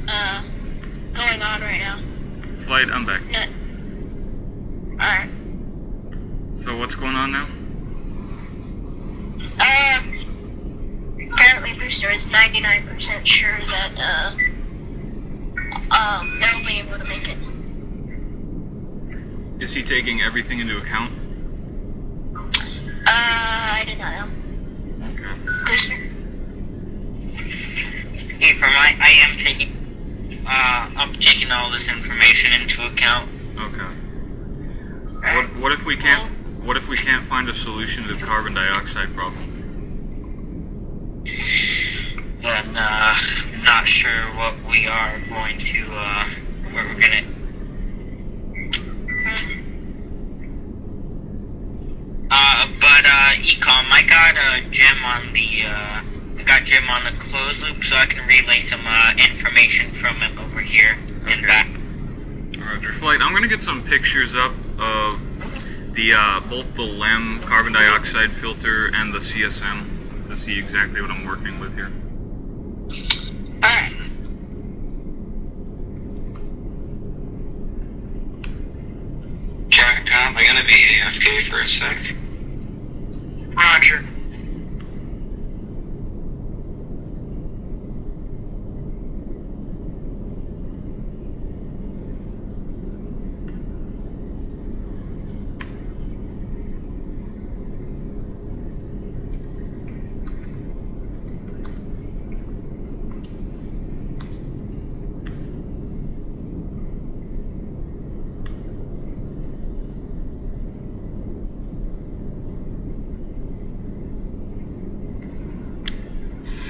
going on right now. Flight, I'm back. No. Alright. So what's going on now? Apparently Booster is 99% sure that they'll be able to make it. Is he taking everything into account? I did not know. Okay. Booster? I am taking, I'm taking all this information into account. Okay. What if we can't find a solution to the carbon dioxide problem? Then, not sure what we are going to, what we're gonna... Ecom, I got Jim on the closed loop, so I can relay some information from him over here and back. Roger. Flight, I'm gonna get some pictures up of the both the LEM carbon dioxide filter and the CSM to see exactly what I'm working with here. Alright. Jack, Tom, I'm gonna be AFK for a sec. Roger.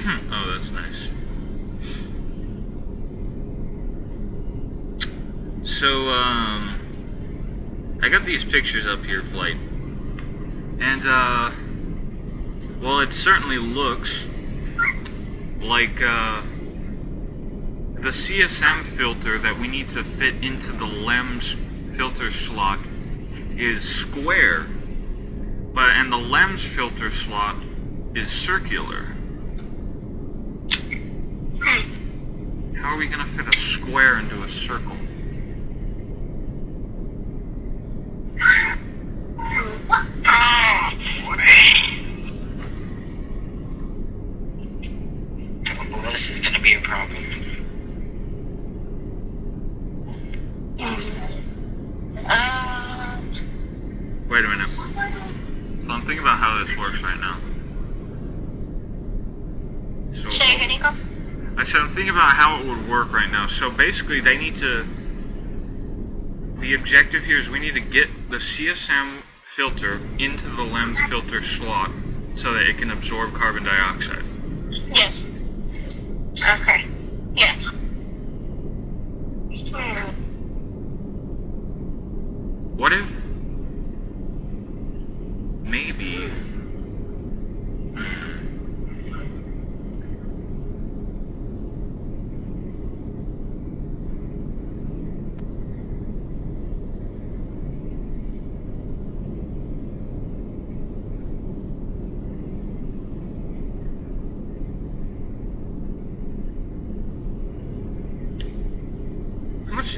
Oh, that's nice. So, I got these pictures up here, Flight. And, well, it certainly looks like, the CSM filter that we need to fit into the LEMS filter slot is square, and the LEMS filter slot is circular. How are we going to fit a square into a circle? Well, this is going to be a problem. Wait a minute. So I'm thinking about how this works right now. Say again, Nico? I said I'm thinking about how it would work right now. So basically they need to... The objective here is we need to get the CSM filter into the LEMS filter slot so that it can absorb carbon dioxide. Yes. Okay. Yeah. What if... Maybe...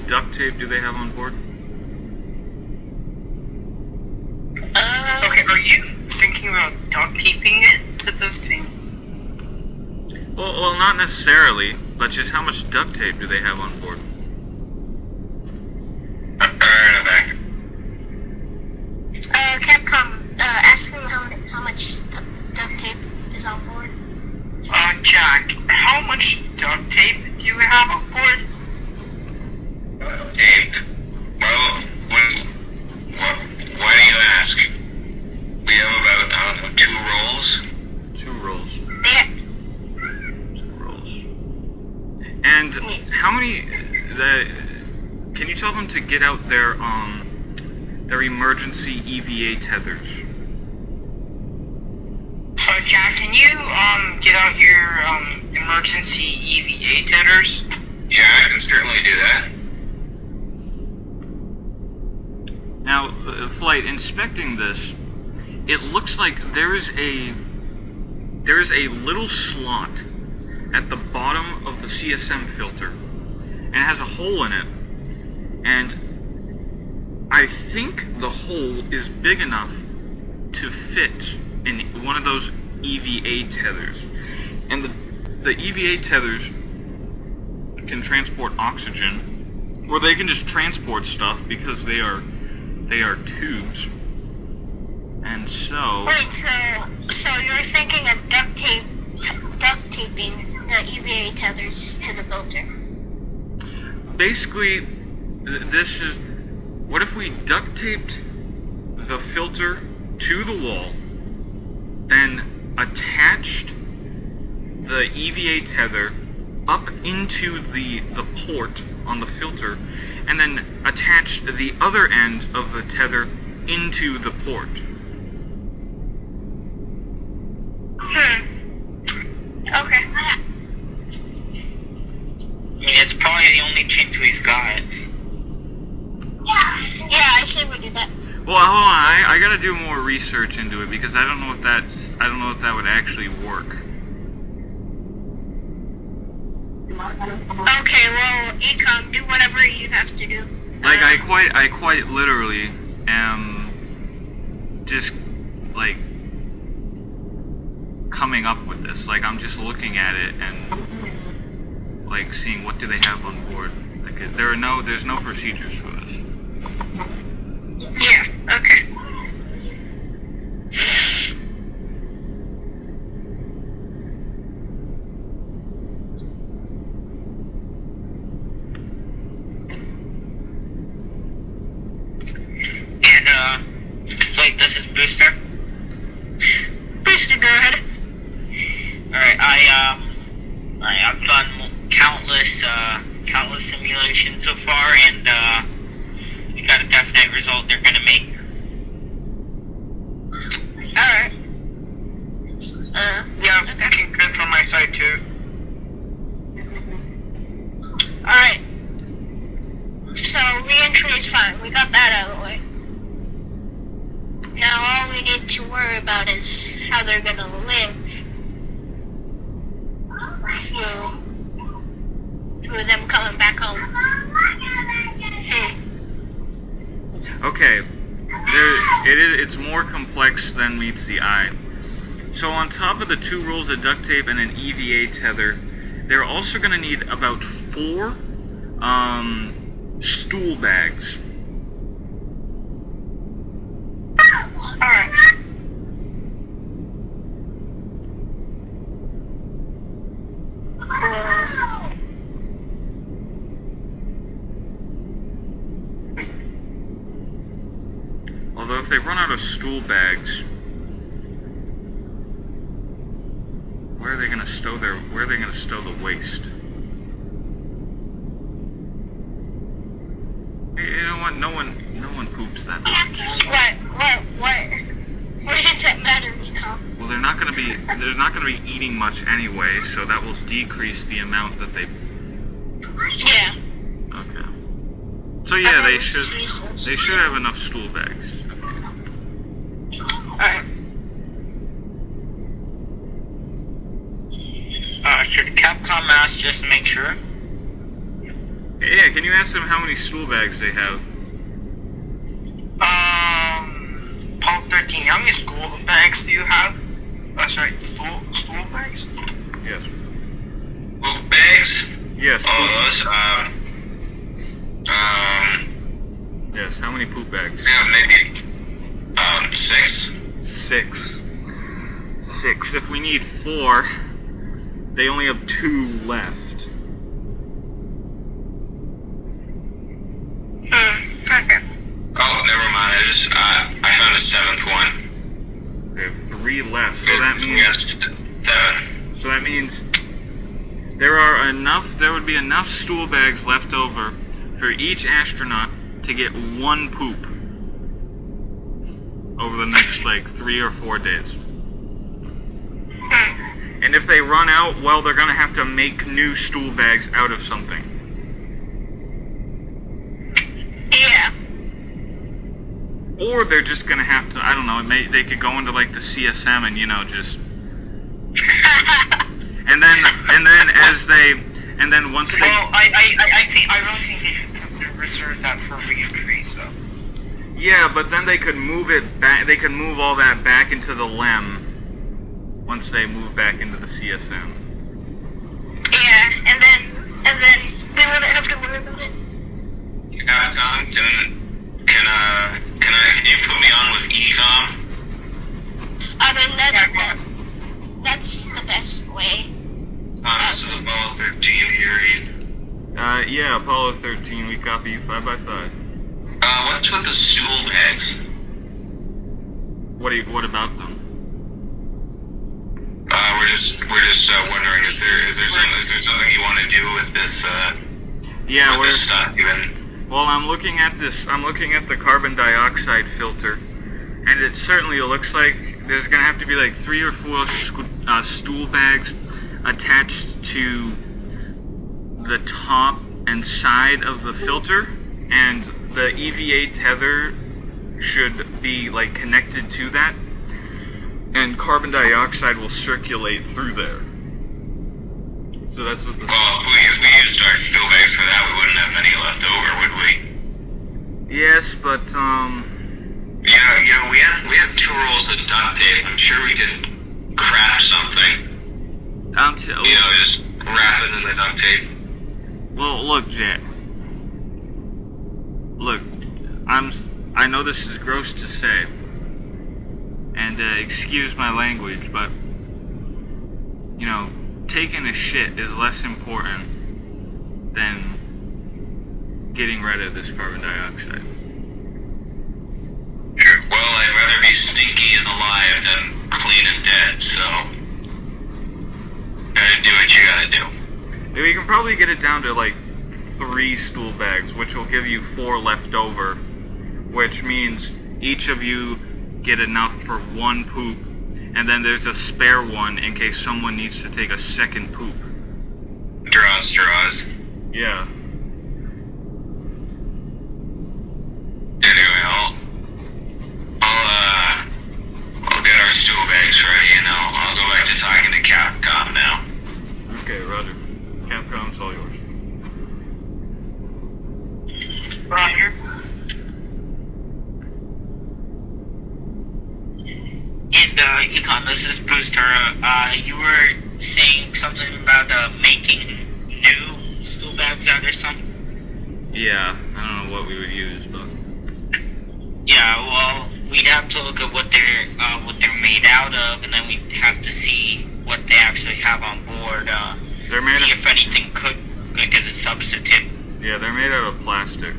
duct tape do they have on board? Okay, are you thinking about duct taping it to the thing? Well, not necessarily, but just how much duct tape do they have on board? Capcom, ask them how much duct tape is on board. Jack, how much duct tape do you have on board? Tape? Well, why do you ask? We have about, I don't know, 2 rolls? 2 rolls. Yeah. 2 rolls. And how many? Can you tell them to get out their emergency EVA tethers? Jack, can you get out your emergency EVA tethers? Yeah, I can certainly do that. Now, Flight, inspecting this, it looks like there is a little slot at the bottom of the CSM filter, and it has a hole in it, and I think the hole is big enough to fit in one of those EVA tethers. And the EVA tethers can transport oxygen, or they can just transport stuff because they are tubes. And so... Wait, so you're thinking of duct taping the EVA tethers to the filter? Basically, this is... What if we duct taped the filter to the wall, then attached the EVA tether up into the port on the filter, and then attached the other end of the tether into the port? Okay. I mean, it's probably the only chance we've got. Yeah, I say we do that. Well, hold on. I gotta do more research into it because I don't know if that would actually work. Okay, well, Ecom, do whatever you have to do. Like I quite literally am just like coming up with this. Like I'm just looking at it and like seeing what do they have on board. Like there's no procedures for this. Yeah, okay. And, Flight, this is Booster. Booster, go ahead. Alright, I've done countless simulations so far, and, we got a definite result they're gonna make. Alright. Yeah, looking good from my side too. Alright. So, reentry is fine. We got that out of the way. Now all we need to worry about is how they're gonna live through them coming back home. Okay, it's more complex than meets the eye. So on top of the 2 rolls of duct tape and an EVA tether, they're also going to need about 4 stool bags. Alright. Although if they run out of stool bags, where are they going to stow the waste? You know what? No one poops that much. What does that matter, Ecom? Well, they're not going to be eating much anyway, so that will decrease the amount that they. Yeah. Okay. So yeah, they should have enough stool bags. Alright. Should Capcom ask just to make sure? Yeah, Can you ask them how many stool bags they have? Apollo 13, how many stool bags do you have? Sorry, stool bags? Yes. Poop bags? Yes. Oh, those, Yes, how many poop bags? yeah, maybe, 6? 6. 6. If we need 4, they only have 2 left. Okay. Oh, never mind. I found a 7th one. They have 3 left, so that means... Yes, 7. So that means there would be enough stool bags left over for each astronaut to get 1 poop over the next, 3 or 4 days. And if they run out, well, they're gonna have to make new stool bags out of something. Yeah. Or they're just gonna have to, I don't know, they could go into, the CSM and, just... And then once they... Well, I really think they should reserve that for reentry, so... Yeah, but then they could move it back, they could move all that back into the LEM once they move back into the CSM. Yeah, and then they wouldn't have to worry about it. Yeah, can you put me on with ECOM? I mean, that's the best way. This is Apollo 13 here. Yeah, Apollo 13, we copy you 5 by 5. What's with the stool bags? What about them? We're just wondering, is there something you want to do with this, Yeah, with this stuff even? Well, I'm looking at the carbon dioxide filter, and it certainly looks like there's gonna have to be 3 or 4 stool bags attached to the top and side of the filter, and the EVA tether should be connected to that, and carbon dioxide will circulate through there. So that's what the... Well, if we used our stool bags for that, we wouldn't have many left over, would we? Yes, but Yeah, we have 2 rolls of duct tape. I'm sure we could craft something. Just wrap it in the duct tape. Well, look, Jack. Look, I know this is gross to say, and excuse my language, but taking a shit is less important than getting rid of this carbon dioxide. Sure. Well, I'd rather be stinky and alive than clean and dead, so gotta do what you gotta do. We can probably get it down to 3 stool bags, which will give you 4 left over, which means each of you get enough for 1 poop, and then there's a spare one in case someone needs to take a second poop. Straws. Yeah. Anyway, I'll get our stool bags ready, and I'll go back to talking to Capcom now. Okay, roger. Capcom's all yours. Roger. And, Econ, this is Booster. You were saying something about, making new stool bags out or something? Yeah, I don't know what we would use, but... Yeah, well, we'd have to look at what they're made out of, and then we'd have to see what they actually have on board, They're made see of... if anything could as a substitute. Yeah, they're made out of plastic.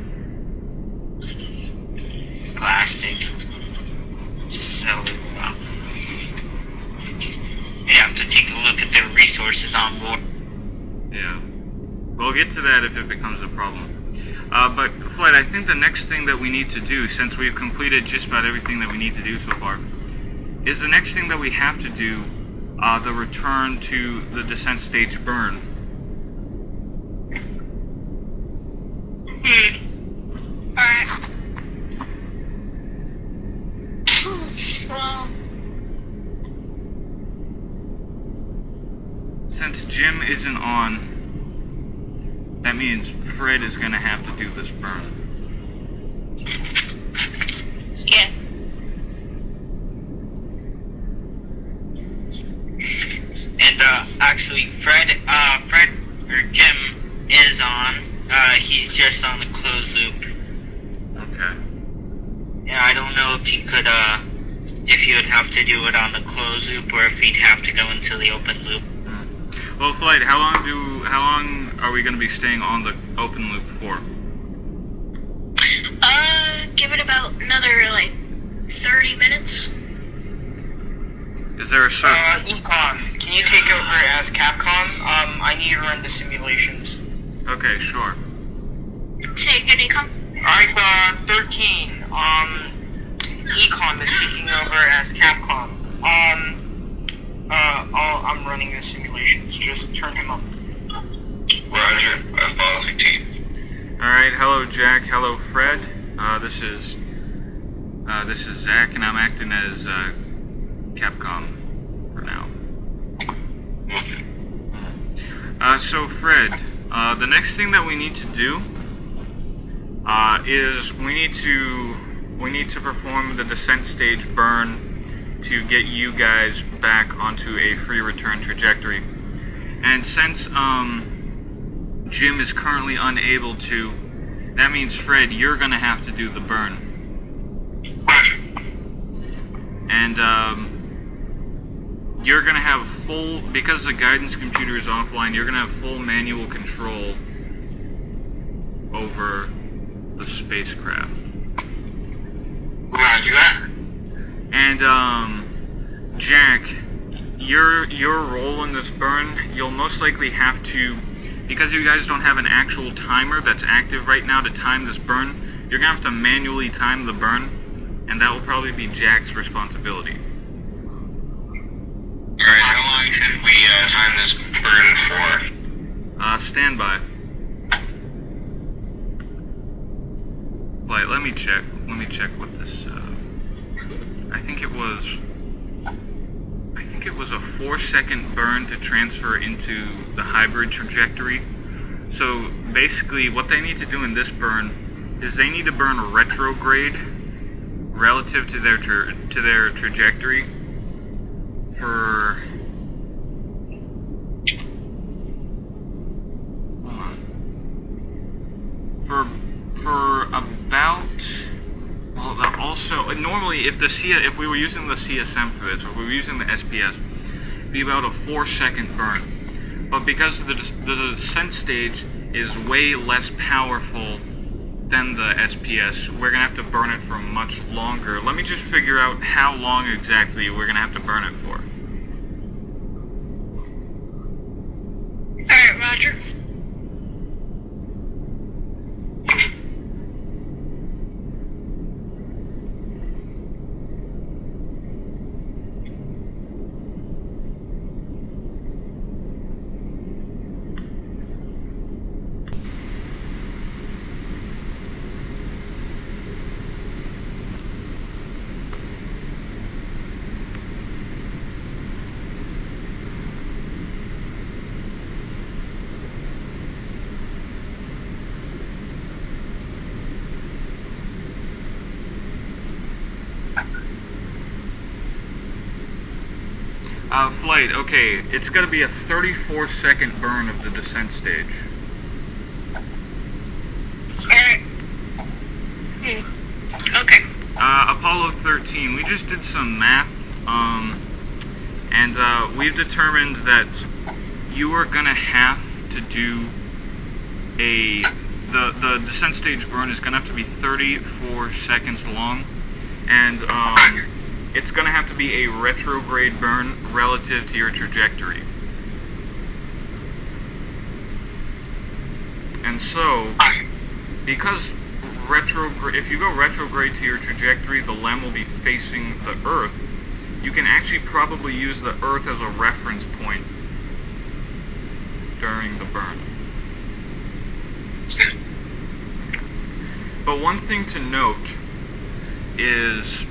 Plastic. So, we'd have to take a look at their resources on board. Yeah. We'll get to that if it becomes a problem. But, Fred, I think the next thing that we need to do, since we've completed just about everything that we need to do so far, is the next thing that we have to do, the return to the descent stage burn. Alright. Well, Since Jim isn't on, That means Fred is going to have to do this burn. Yeah. And actually, Fred or Jim is on. He's just on the closed loop. Okay. Yeah, I don't know if he could, if he would have to do it on the closed loop or if he'd have to go into the open loop. Well, Flight, how long are we going to be staying on the open loop for? Give it about another, 30 minutes. Is there a certain... Econ, can you take over as Capcom? I need to run the simulations. Okay, sure. Say again, Econ. Alright, 13, Econ is taking over as Capcom. I'm running the simulations, just turn him up. Roger, I'm following team. Alright, hello Jack, hello Fred. This is Zach, and I'm acting as, Capcom for now. So Fred, the next thing that we need to do, is we need to perform the descent stage burn to get you guys back onto a free return trajectory. And since Jim is currently unable to, that means Fred, you're gonna have to do the burn. And you're gonna have full, because the guidance computer is offline, you're gonna have full manual control over the spacecraft. Roger that. And Jack, your role in this burn, you'll most likely have to, because you guys don't have an actual timer that's active right now to time this burn, you're gonna have to manually time the burn, and that will probably be Jack's responsibility. Alright, how long should we time this burn for? Stand by. Wait, let me check what this, I think it was a 4-second burn to transfer into the hybrid trajectory. So basically what they need to do in this burn is they need to burn retrograde relative to their trajectory for, hold on, for about, well, also normally if we were using the CSM for this, or if we were using the SPS, it'd be about a 4-second burn. But because the descent stage is way less powerful than the SPS, we're gonna have to burn it for much longer. Let me just figure out how long exactly we're gonna have to burn it for. Alright, Roger. Flight, okay, it's gonna be a 34-second burn of the descent stage. Alright. Okay. Apollo 13, we just did some math, and we've determined that you are gonna have to do the descent stage burn is gonna have to be 34 seconds long, and it's gonna have to be a retrograde burn relative to your trajectory. And so, because if you go retrograde to your trajectory, the LEM will be facing the Earth. You can actually probably use the Earth as a reference point during the burn. But one thing to note is,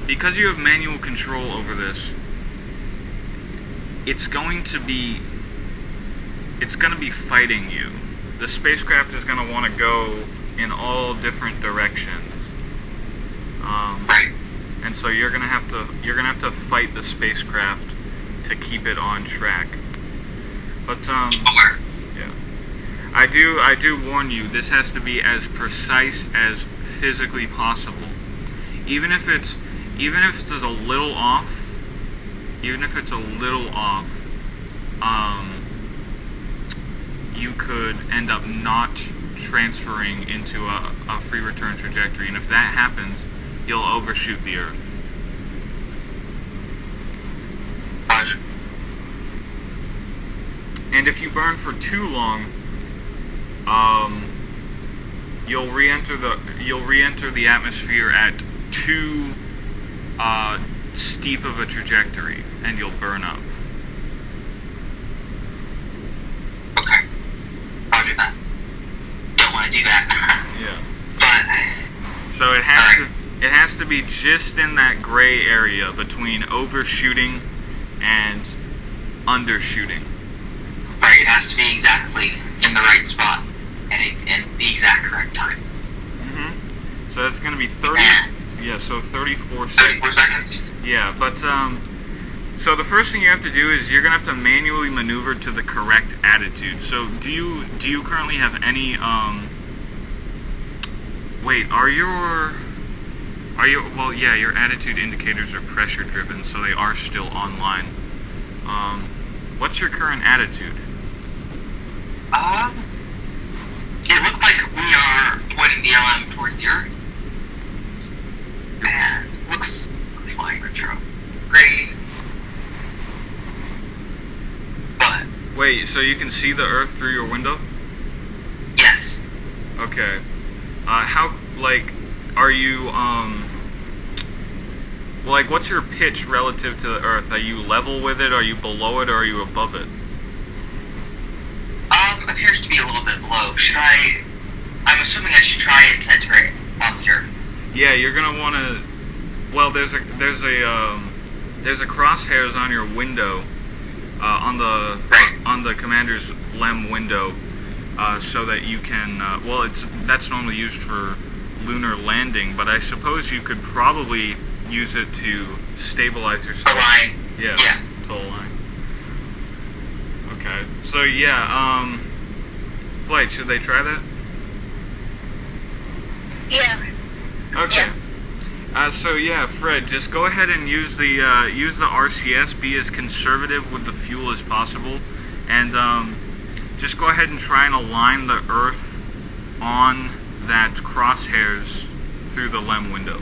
because you have manual control over this, it's going to be it's going to be fighting you. The spacecraft is going to want to go in all different directions. Right. And so you're going to have to fight the spacecraft to keep it on track. But Okay. yeah. I do warn you, this has to be as precise as physically possible. Even if it's a little off, you could end up not transferring into a free return trajectory, and if that happens, you'll overshoot the Earth. Roger. And if you burn for too long, you'll re-enter the atmosphere at too steep of a trajectory, and you'll burn up. Okay. Roger that. Don't want to do that. Yeah. But So it has to be just in that gray area between overshooting and undershooting. right, it has to be exactly in the right spot and in the exact correct time. Mm-hmm. So that's going to be 30. Yeah. So 34 seconds. 34 seconds. Yeah, but so the first thing you have to do is you're gonna have to manually maneuver to the correct attitude. So do you currently have any wait, well, yeah, your attitude indicators are pressure driven, so they are still online. What's your current attitude? It looks like we are pointing the LM towards the Earth. And looks flying retro. Great. But Wait, so you can see the Earth through your window? yes. Okay. How, like, are you, like, what's your pitch relative to the Earth? Are you level with it, are you below it, or are you above it? Appears to be a little bit low. I'm assuming I should try and center it on the Earth. Yeah, you're gonna want to. Well, there's a crosshairs on your window, on the commander's LEM window, so that you can. Well, that's normally used for lunar landing, but I suppose you could probably use it to stabilize yourself. Align. Yeah. To align. Okay. So yeah. Flight. Should they try that? Yeah. Okay. Yeah. So yeah, Fred, just go ahead and use the RCS. Be as conservative with the fuel as possible, and just go ahead and try and align the Earth on that crosshairs through the LEM window.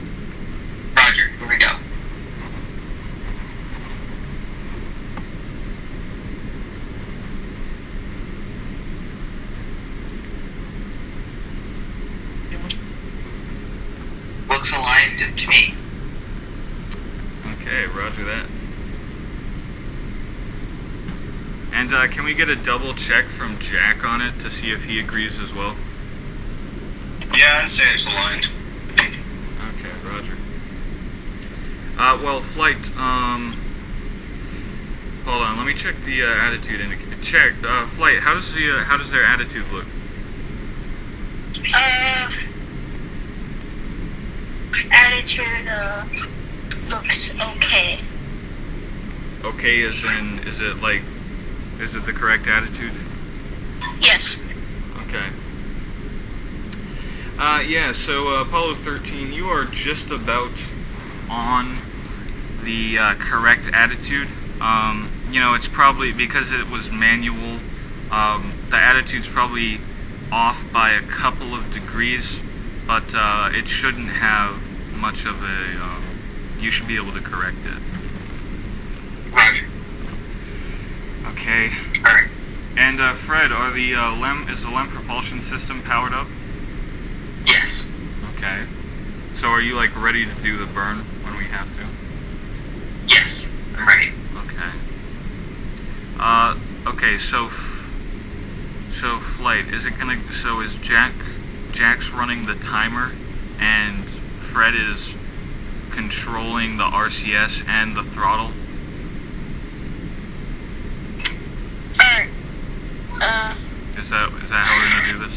Roger. Here we go. Looks aligned to me. Okay, roger that. And can we get a double check from Jack on it to see if he agrees as well? Yeah, I'd say it's aligned. Okay, roger. Well, Flight, hold on, let me check the attitude indicator. Check, Flight, how does their attitude look? Attitude, looks okay. Okay, as in, is it the correct attitude? Yes. Okay. Yeah, so Apollo 13, you are just about on the correct attitude. You know, it's probably, because it was manual, the attitude's probably off by a couple of degrees, but it shouldn't have much of a, you should be able to correct it. Roger. Okay. Alright. And Fred, is the LEM propulsion system powered up? Yes. Okay. So are you like ready to do the burn when we have to? Yes. I'm ready. Okay. Okay, so Flight, is Jack's running the timer and Fred is controlling the RCS and the throttle? Is that how we're gonna do this?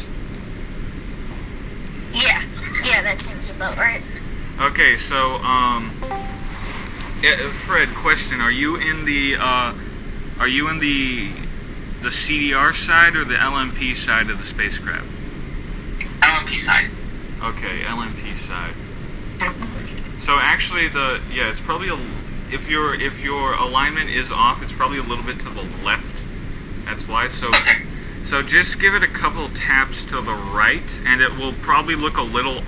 Yeah, that seems about right. Okay, so Fred, question: Are you in the CDR side or the LMP side of the spacecraft? LMP side. Okay, LMP side. So actually, it's probably if your alignment is off, it's probably a little bit to the left. That's why. So just give it a couple taps to the right, and it will probably look a little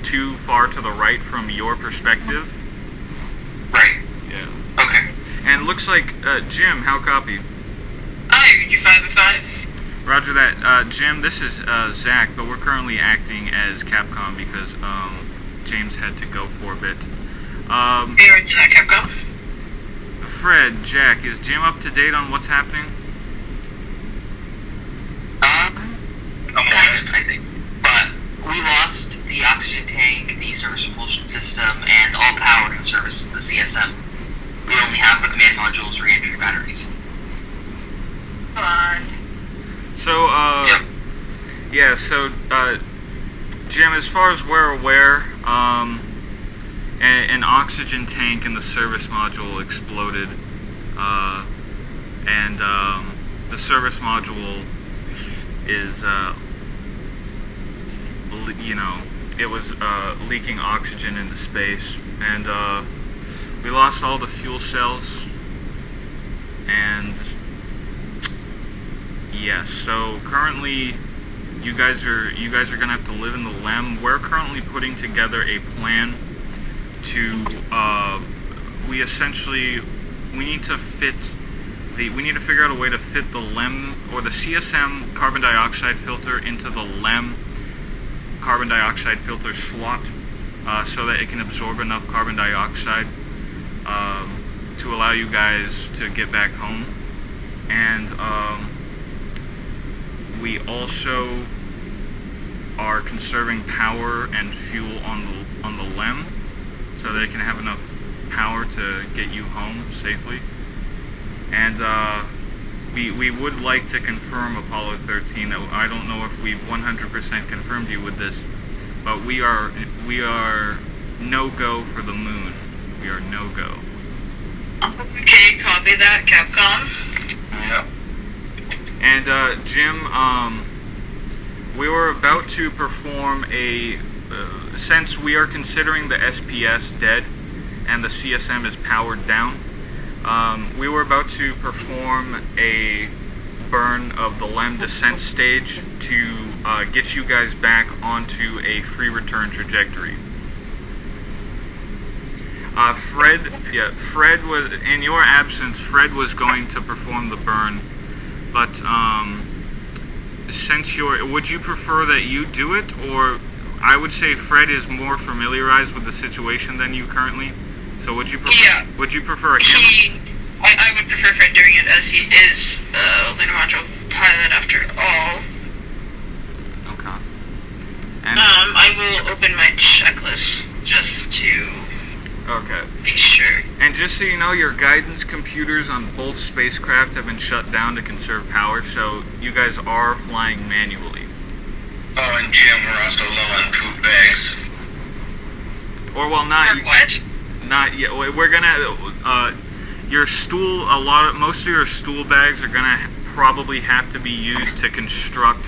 too far to the right from your perspective. Right. Yeah. Okay. And it looks like Jim. How copy? Hi, you 5 and 5? Roger that. Jim, this is Zach, but we're currently acting as Capcom because James had to go for a bit. Hey, right to that, Capcom. Fred, Jack, is Jim up to date on what's happening? Kind of, I think. But we lost the oxygen tank, the service propulsion system, and all power in the service of the CSM. We only have the command module's reentry batteries. Fine. So, Yep. yeah, so, Jim, as far as we're aware, an oxygen tank in the service module exploded, and the service module is, it was leaking oxygen into space, and we lost all the fuel cells, and yes, so currently you guys are gonna have to live in the LEM. We're currently putting together a plan to we need to figure out a way to fit the LEM or the CSM carbon dioxide filter into the LEM carbon dioxide filter slot so that it can absorb enough carbon dioxide to allow you guys to get back home. And we also are conserving power and fuel on the LEM so that it can have enough power to get you home safely. And we would like to confirm Apollo 13. That I don't know if we've 100% confirmed you with this, but we are no-go for the moon. We are no-go. Okay, copy that, Capcom. Yeah. And Jim, we were about to perform since we are considering the SPS dead and the CSM is powered down, we were about to perform a burn of the LEM descent stage to get you guys back onto a free return trajectory. Fred was, in your absence, Fred was going to perform the burn, but since would you prefer that you do it, or I would say Fred is more familiarized with the situation than you currently, so would you prefer, Yeah. Would you prefer him? I would prefer Fred doing it, as he is Lunar Module pilot after all. Okay. And, I will open my checklist just to okay. be sure. And just so you know, your guidance computers on both spacecraft have been shut down to conserve power, so you guys are flying manually. Oh, and Jim, we're also low on poop bags. Or, well, not What? not yet. We're gonna your stool. Most of your stool bags are gonna probably have to be used to construct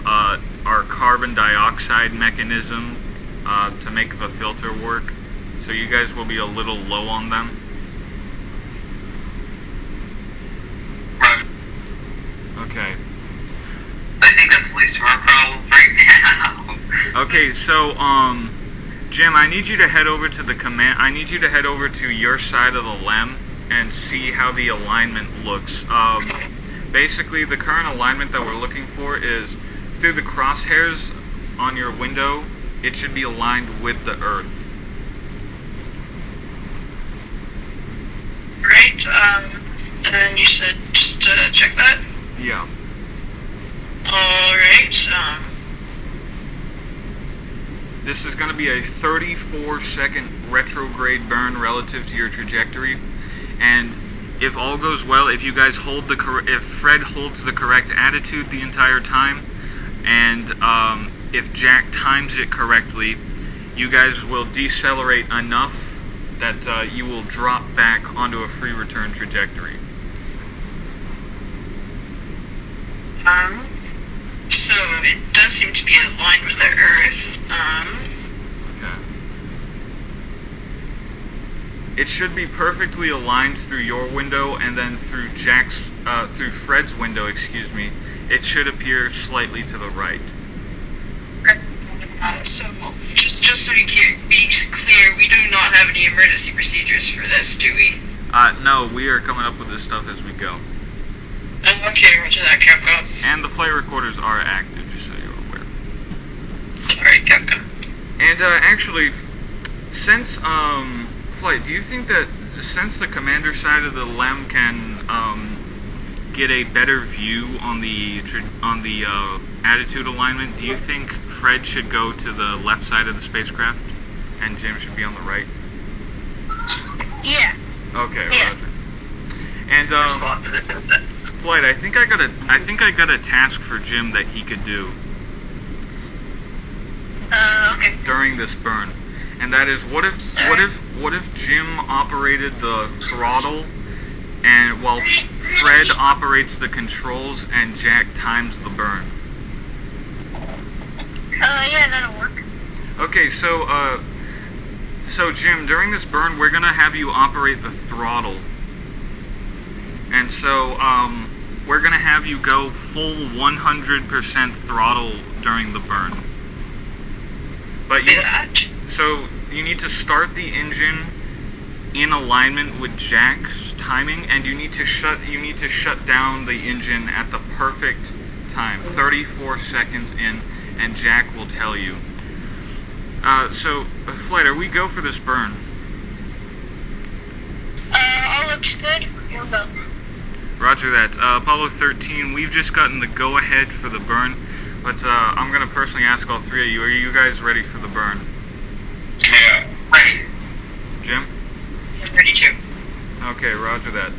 our carbon dioxide mechanism to make the filter work. So you guys will be a little low on them. Right. Okay. I think that's at least our problem right now. Okay, so Jim, I need you to head over to the command. I need you to head over to your side of the LEM and see how the alignment looks. Basically, the current alignment that we're looking for is through the crosshairs on your window. It should be aligned with the Earth. Right, and then you said just check that? Yeah. Alright, This is going to be a 34-second retrograde burn relative to your trajectory, and if all goes well, if you guys hold if Fred holds the correct attitude the entire time, and if Jack times it correctly, you guys will decelerate enough that you will drop back onto a free return trajectory. So it does seem to be aligned with the Earth. Okay. It should be perfectly aligned through your window, and then through through Fred's window, excuse me, it should appear slightly to the right. So, just so we can be clear, we do not have any emergency procedures for this, do we? No, we are coming up with this stuff as we go. Okay, roger that, Capcom. And the flight recorders are active, just so you're aware. Alright, Capcom. And, actually, since, Flight, do you think that, since the commander side of the LEM can, get a better view on the attitude alignment, do you think Fred should go to the left side of the spacecraft, and Jim should be on the right? Yeah. Okay, Yeah. roger. And, Flight, I think I got a task for Jim that he could do Okay. during this burn, and that is, what if Jim operated the throttle, and while Fred operates the controls and Jack times the burn? Yeah, that'll work. Okay, so Jim, during this burn, we're gonna have you operate the throttle. And so, we're gonna have you go full 100% throttle during the burn. But so you need to start the engine in alignment with Jack's timing, and you need to shut down the engine at the perfect time, 34 seconds in, and Jack will tell you. So, Flight, are we go for this burn? All looks good. We'll go. Roger that. Apollo 13, we've just gotten the go-ahead for the burn, but I'm going to personally ask all three of you, are you guys ready for the burn? Yeah. Ready. Jim? Ready to. Okay, roger that.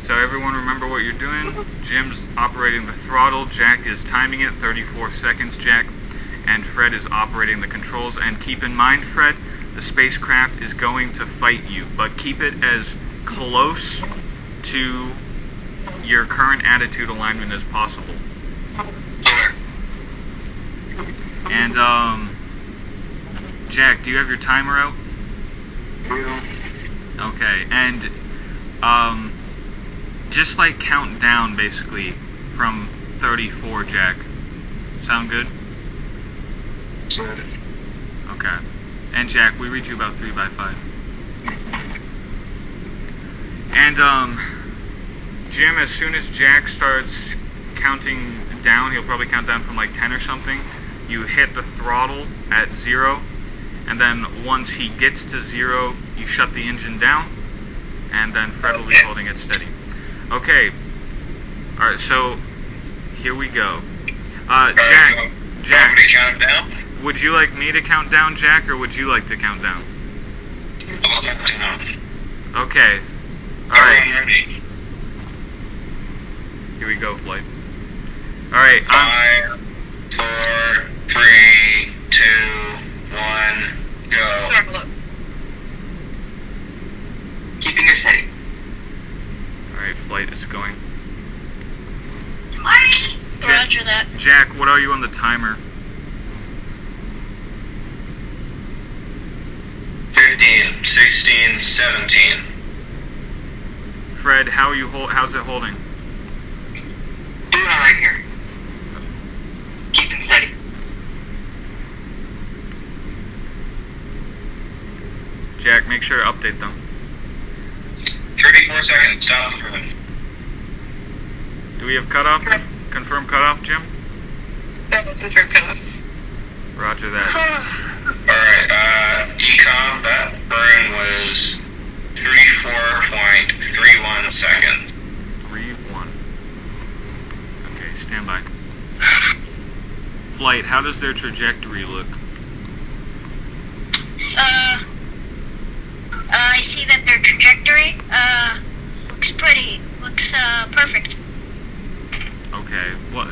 So everyone remember what you're doing. Jim's operating the throttle, Jack is timing it, 34 seconds, Jack, and Fred is operating the controls. And keep in mind, Fred, the spacecraft is going to fight you, but keep it as close to your current attitude alignment as possible. Okay. And, Jack, do you have your timer out? Okay, and, just like count down, basically, from 34, Jack. Sound good? Okay. And Jack, we reach you about 3 by 5. And, Jim, as soon as Jack starts counting down, he'll probably count down from like 10 or something, you hit the throttle at 0, and then once he gets to 0, you shut the engine down, and then Fred will be holding it steady. Okay. Alright, so, here we go. Jack, Count down? would you like me to count down, Jack, or would you like to count down? I'll count down. Okay. Alright, Everyone ready? here we go, Flight. Alright, 5, 4, 3, 2, 1, go. Keeping her steady. Alright, Flight is going. Roger that. Jack, what are you on the timer? 15, 16, 17. Fred, how's it holding? Doing alright here. Keeping steady. Jack, make sure to update them. 34 seconds, stop for them. Do we have cutoff? Confirm cutoff, Jim? Confirm cutoff. Roger that. Alright, ECOM, that burn was 34.31 seconds. 3-1. Okay, stand by. Flight, how does their trajectory look? I see that their trajectory, looks pretty. Looks perfect. Okay. Well,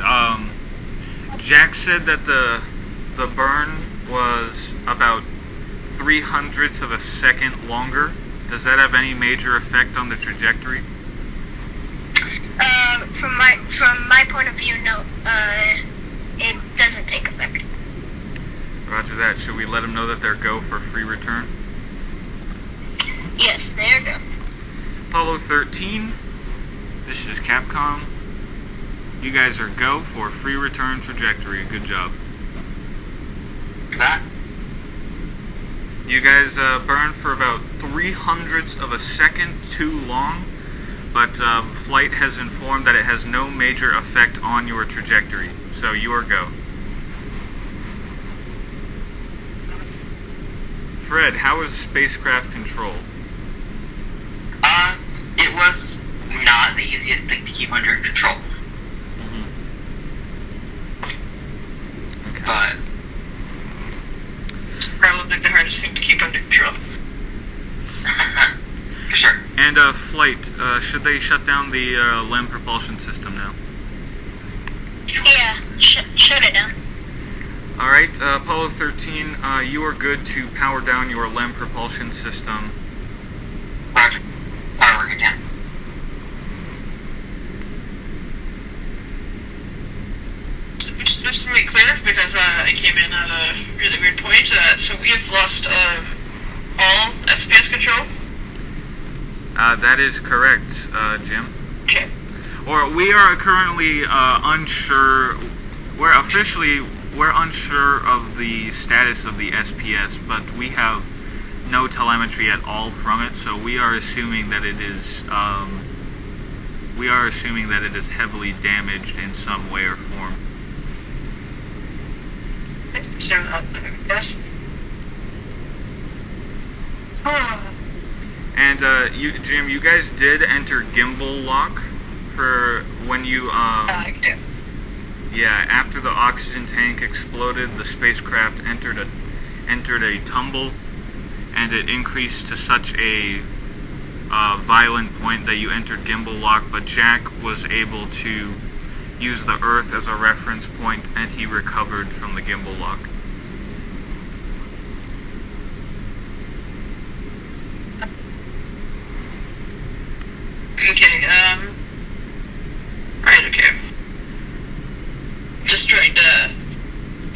Jack said that the burn was about 0.03 of a second longer. Does that have any major effect on the trajectory? From my point of view, no. It doesn't take effect. Roger that. Should we let them know that they're go for free return? Yes, there you go. Apollo 13, this is Capcom. You guys are go for free return trajectory. Good job. That? You guys burned for about 0.03 of a second too long, but flight has informed that it has no major effect on your trajectory, so you are go. Fred, how is spacecraft control? It was not the easiest thing to keep under control. Okay. But Probably the hardest thing to keep under control. for sure. And flight, should they shut down the LEM propulsion system now? Yeah, shut it down. Alright, Apollo 13, you are good to power down your LEM propulsion system. Roger. Power working down. Just to make clear, because I came in at a really weird point, so we have lost all SPS control. That is correct, Jim. Okay. Or we are currently unsure. We're unsure of the status of the SPS, but we have no telemetry at all from it. So we are assuming that it is. We are assuming that it is heavily damaged in some way or form. So, yes. And Jim, you guys did enter gimbal lock for when you Yeah. Yeah, after the oxygen tank exploded, the spacecraft entered a tumble, and it increased to such a violent point that you entered gimbal lock, but Jack was able to use the Earth as a reference point, and he recovered from the gimbal lock. Okay, right, okay. Just trying to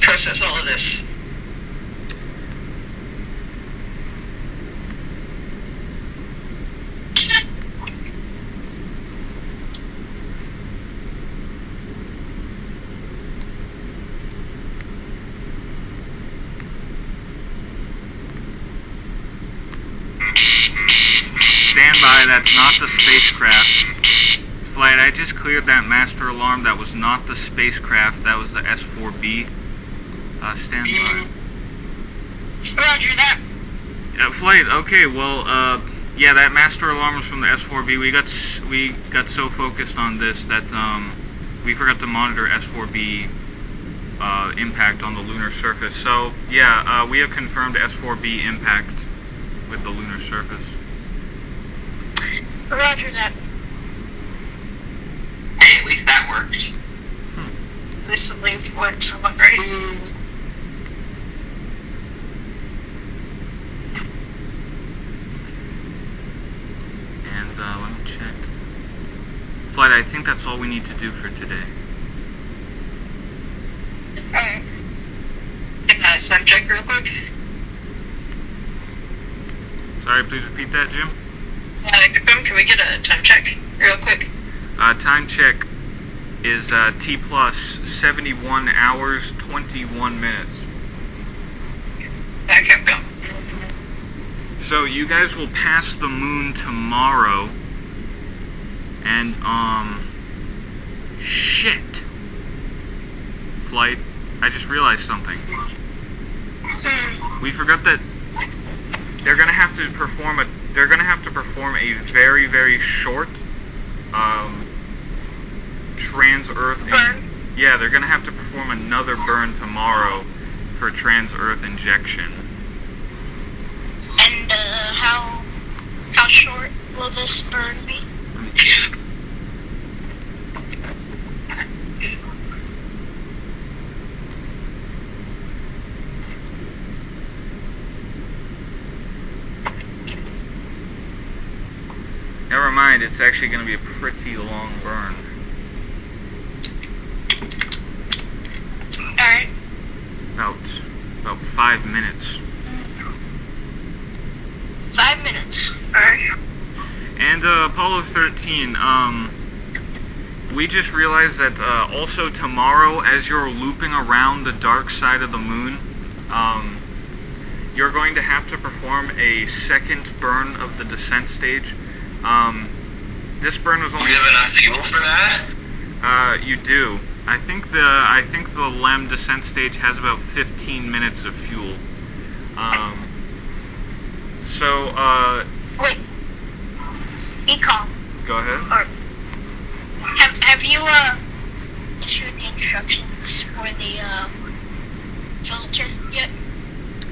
process all of this. Stand by, that's not the spacecraft. Flight, I just cleared that master alarm. That was not the spacecraft, that was the S4B. Stand by. Roger that. Flight, okay, well, yeah, that master alarm was from the S4B. We got so focused on this that, we forgot to monitor S4B, impact on the lunar surface. So, yeah, we have confirmed S4B impact with the lunar surface. Roger that. Hey, at least that worked. This link went somewhat right. And let me check. Flight, I think that's all we need to do for today. Alright. Time check real quick. Sorry, please repeat that, Jim. Can we get a time check real quick? Time check is T plus 71 hours, 21 minutes. Okay, go. So you guys will pass the moon tomorrow, and, shit. Flight, I just realized something. We forgot that they're gonna have to perform a very, very short, trans-Earth... Burn? Yeah, they're gonna have to perform another burn tomorrow for trans-Earth injection. And how short will this burn be? Never mind, it's actually going to be a pretty long burn. Alright. About 5 minutes. 5 minutes. Alright. And Apollo 13, we just realized that also tomorrow, as you're looping around the dark side of the moon, you're going to have to perform a second burn of the descent stage. This burn was only... Do you have enough fuel for that? You do. I think the LEM descent stage has about 15 minutes of fuel. Wait. Econ. Go ahead. Or have you issued the instructions for the filter yet?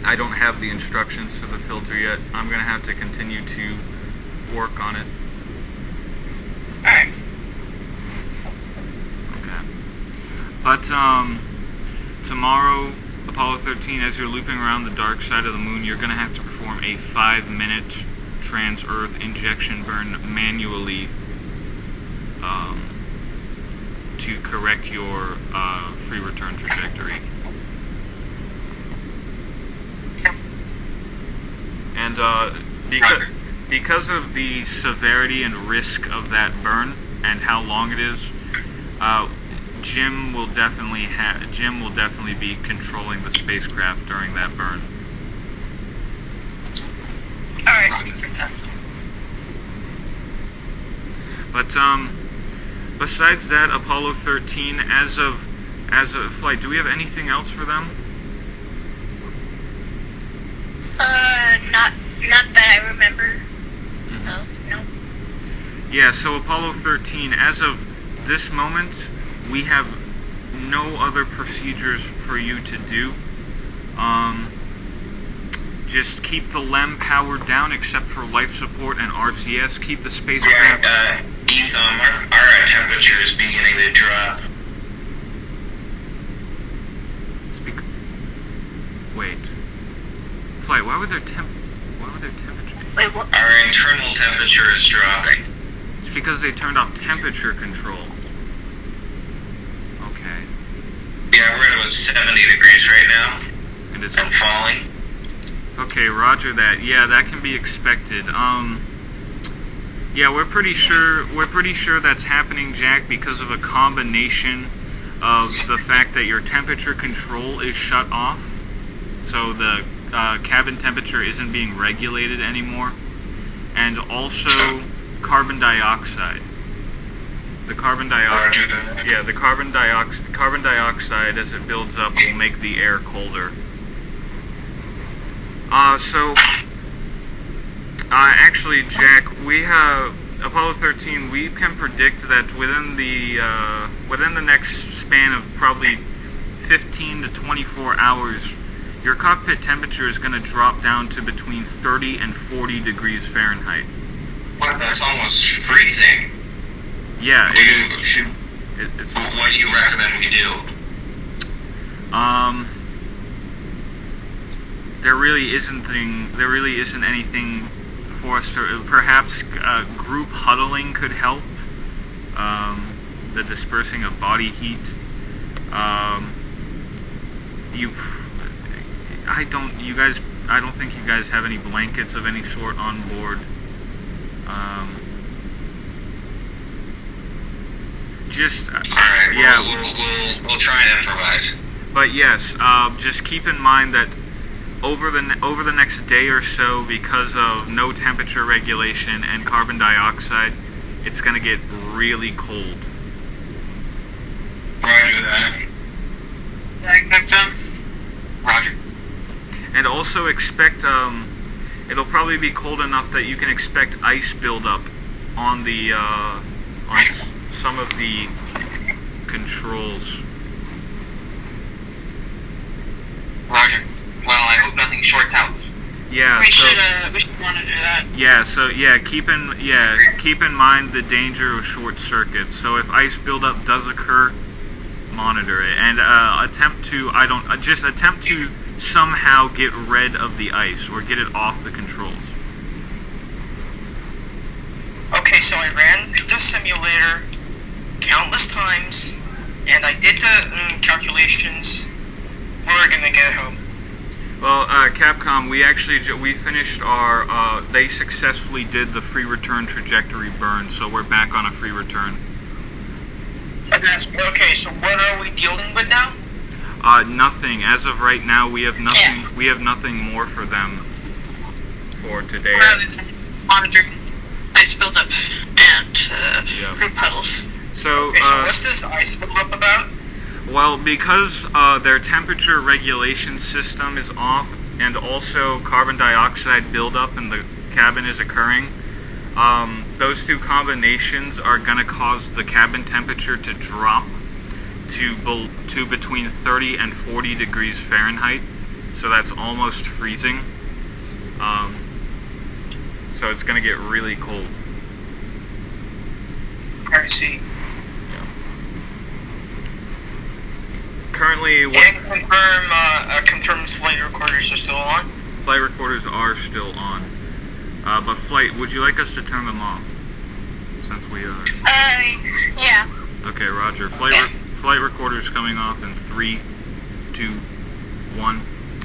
I don't have the instructions for the filter yet. I'm gonna have to continue to work on it. Alright. Okay. But tomorrow, Apollo 13, as you're looping around the dark side of the moon, you're gonna have to perform a 5-minute trans-Earth injection burn manually to correct your free return trajectory. And because of the severity and risk of that burn and how long it is, Jim will definitely be controlling the spacecraft during that burn. Alright. But besides that, Apollo 13, as of flight, do we have anything else for them? Not that I remember. No. Yeah, so Apollo 13, as of this moment, we have no other procedures for you to do. Just keep the LEM power down except for life support and RCS. Keep the spacecraft... Our temperature is beginning to drop. Wait. Flight, why would their temperature... Wait, what? Our internal temperature is dropping. It's because they turned off temperature control. Okay. Yeah, we're at about 70 degrees right now. And it's... And falling. Okay, roger that. Yeah, that can be expected. Yeah, we're pretty sure that's happening, Jack, because of a combination of the fact that your temperature control is shut off, so the cabin temperature isn't being regulated anymore, and also carbon dioxide. The carbon dioxide, yeah, the carbon dioxide as it builds up will make the air colder. Actually, Jack, we have Apollo 13. We can predict that within the next span of probably 15 to 24 hours, your cockpit temperature is going to drop down to between 30 and 40 degrees Fahrenheit. What? That's almost freezing. Yeah. What do you recommend we do? There really isn't anything for us to. Perhaps group huddling could help. The dispersing of body heat. I don't think you guys have any blankets of any sort on board. Alright, yeah, we'll try and improvise. But yes, just keep in mind that over the next day or so, because of no temperature regulation and carbon dioxide, it's going to get really cold. Roger that. Roger. And also expect, it'll probably be cold enough that you can expect ice buildup on the, on some of the controls. Roger. Well, I hope nothing shorts out. Yeah, We should want to do that. Yeah, so keep in mind the danger of short circuits. So if ice buildup does occur, monitor it and attempt to somehow get rid of the ice or get it off the controls. Okay, I ran the simulator countless times, and I did the calculations. We're gonna get home. Well, Capcom, we finished our, they successfully did the free return trajectory burn, so we're back on a free return. Okay, so what are we dealing with now? Nothing. As of right now, we have nothing. Yeah. We have nothing more for them for today. Monitoring ice buildup and Yeah. group puddles. So, Okay, so what's this ice buildup about? well, because their temperature regulation system is off, and also carbon dioxide buildup in the cabin is occurring, those two combinations are going to cause the cabin temperature to drop to between 30 and 40 degrees Fahrenheit. So that's almost freezing. So it's going to get really cold. I see. Currently, And confirm flight recorders are still on? flight recorders are still on. But flight, would you like us to turn them off? Since we are... Yeah. Okay, roger. Flight recorders coming off in 3, 2, 1.